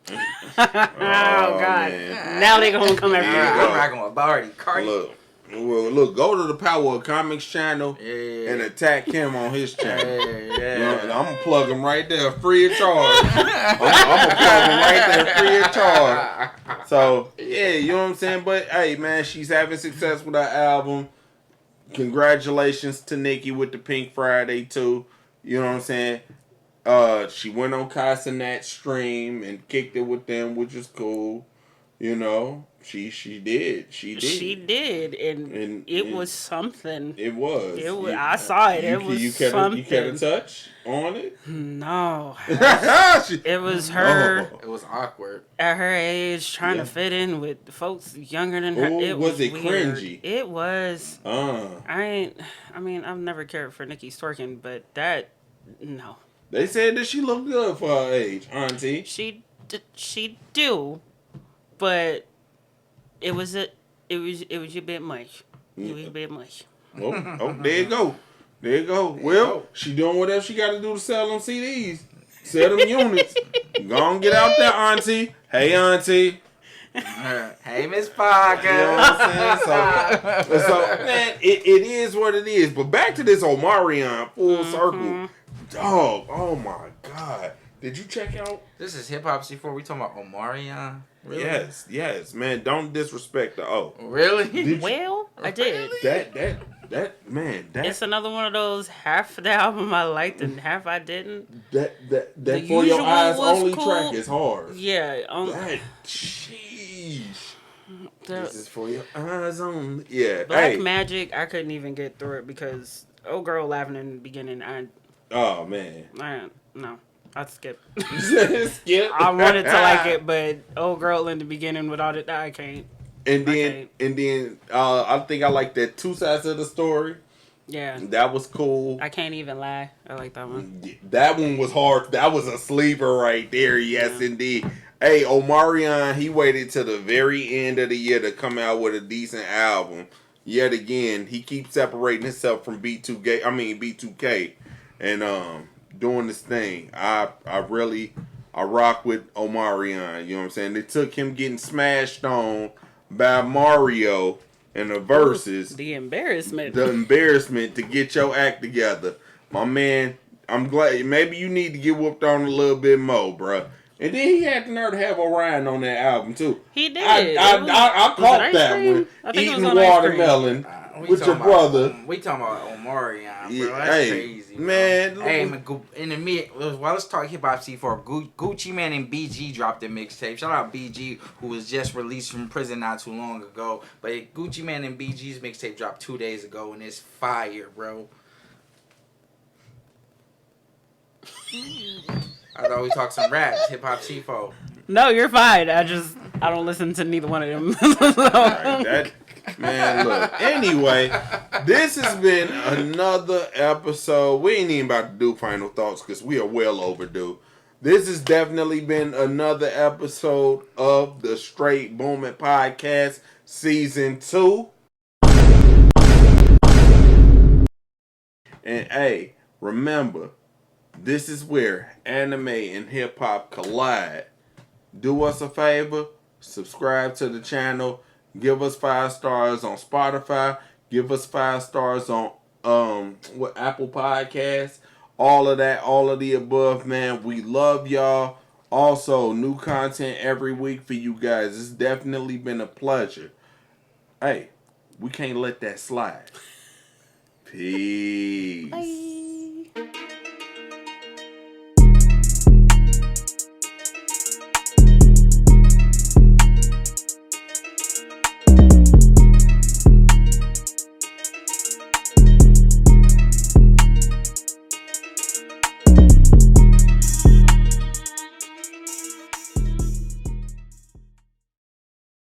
Oh God! man. Now they gonna come after Yeah. me. I'm rocking with Barty. Cardi. Look, go to the Power of Comics channel Yeah. and attack him on his channel. Yeah. You know, I'm gonna plug him right there, free of charge. I'm gonna plug him right there, free of charge. So yeah, you know what I'm saying. But hey, man, she's having success with her album. Congratulations to Nicki with the Pink Friday too. You know what I'm saying. She went on Casa Nat stream and kicked it with them, which is cool. You know, she did. She did, and it was something. It was. I saw it. It was something. You get a touch on it? No, She- it was her Oh. It was awkward. at her age trying to fit in with folks younger than her. Ooh, It was it weird. cringy? It was. Uh, I've never cared for Nicki twerking, but that, no. they said that she looked good for her age, auntie. She do, but it was a bit much. It was a bit much. Oh, there you go. There you go. Well, she doing whatever she got to do to sell them CDs. Sell them units. Go on, get out there, auntie. Hey, auntie. Hey, Miss Parker. You know what I'm saying? So man, it is what it is. But back to this Omarion Full Circle. Dog, oh my God. Did you check out? This is Hip Hop C4. We talking about Omarion? Really? Yes, man. Don't disrespect the O. Really? Did you- Well, I did. That It's another one of those half the album I liked and half I didn't. That The For Your Usual Eyes was Only cool. track is hard. Yeah. Sheesh. This is for your eyes only. Yeah. Black Magic, I couldn't even get through it because old girl laughing in the beginning. Oh man. No, I'd skip. Skip. I wanted to like it, but old girl in the beginning with all that, I can't. And then I think I like that Two Sides of the Story. Yeah. That was cool. I can't even lie. I like that one. That one was hard. That was a sleeper right there. Yes, indeed. Hey, Omarion, he waited till the very end of the year to come out with a decent album. Yet again, he keeps separating himself from B2K, and doing this thing. I rock with Omarion. You know what I'm saying? It took him getting smashed on by Mario in the verses. The embarrassment To get your act together, my man. I'm glad. Maybe you need to get whooped on a little bit more, bruh. And then he had the nerve to have Orion on that album too. He did. I caught that one. Eating watermelon with your brother. We talking about Omarion, bro. Yeah, That's crazy, bro. man. Hey, man, in the mid, well, let's talk hip hop C4. Gucci Man and BG dropped a mixtape. Shout out BG, who was just released from prison not too long ago. But Gucci Man and BG's mixtape dropped 2 days ago, and it's fire, bro. I thought we talked some raps, hip hop C4. No, you're fine. I don't listen to neither one of them. Man, look. Anyway, this has been another episode. We ain't even about to do final thoughts because we are well overdue. This has definitely been another episode of the Straight Boomin' Podcast Season 2. And hey, remember, this is where anime and hip hop collide. Do us a favor, subscribe to the channel, give us 5 stars on Spotify, give us 5 stars on Apple Podcasts, all of that, all of the above, man. We love y'all. Also, new content every week for you guys. It's definitely been a pleasure. Hey, we can't let that slide. Peace. Bye.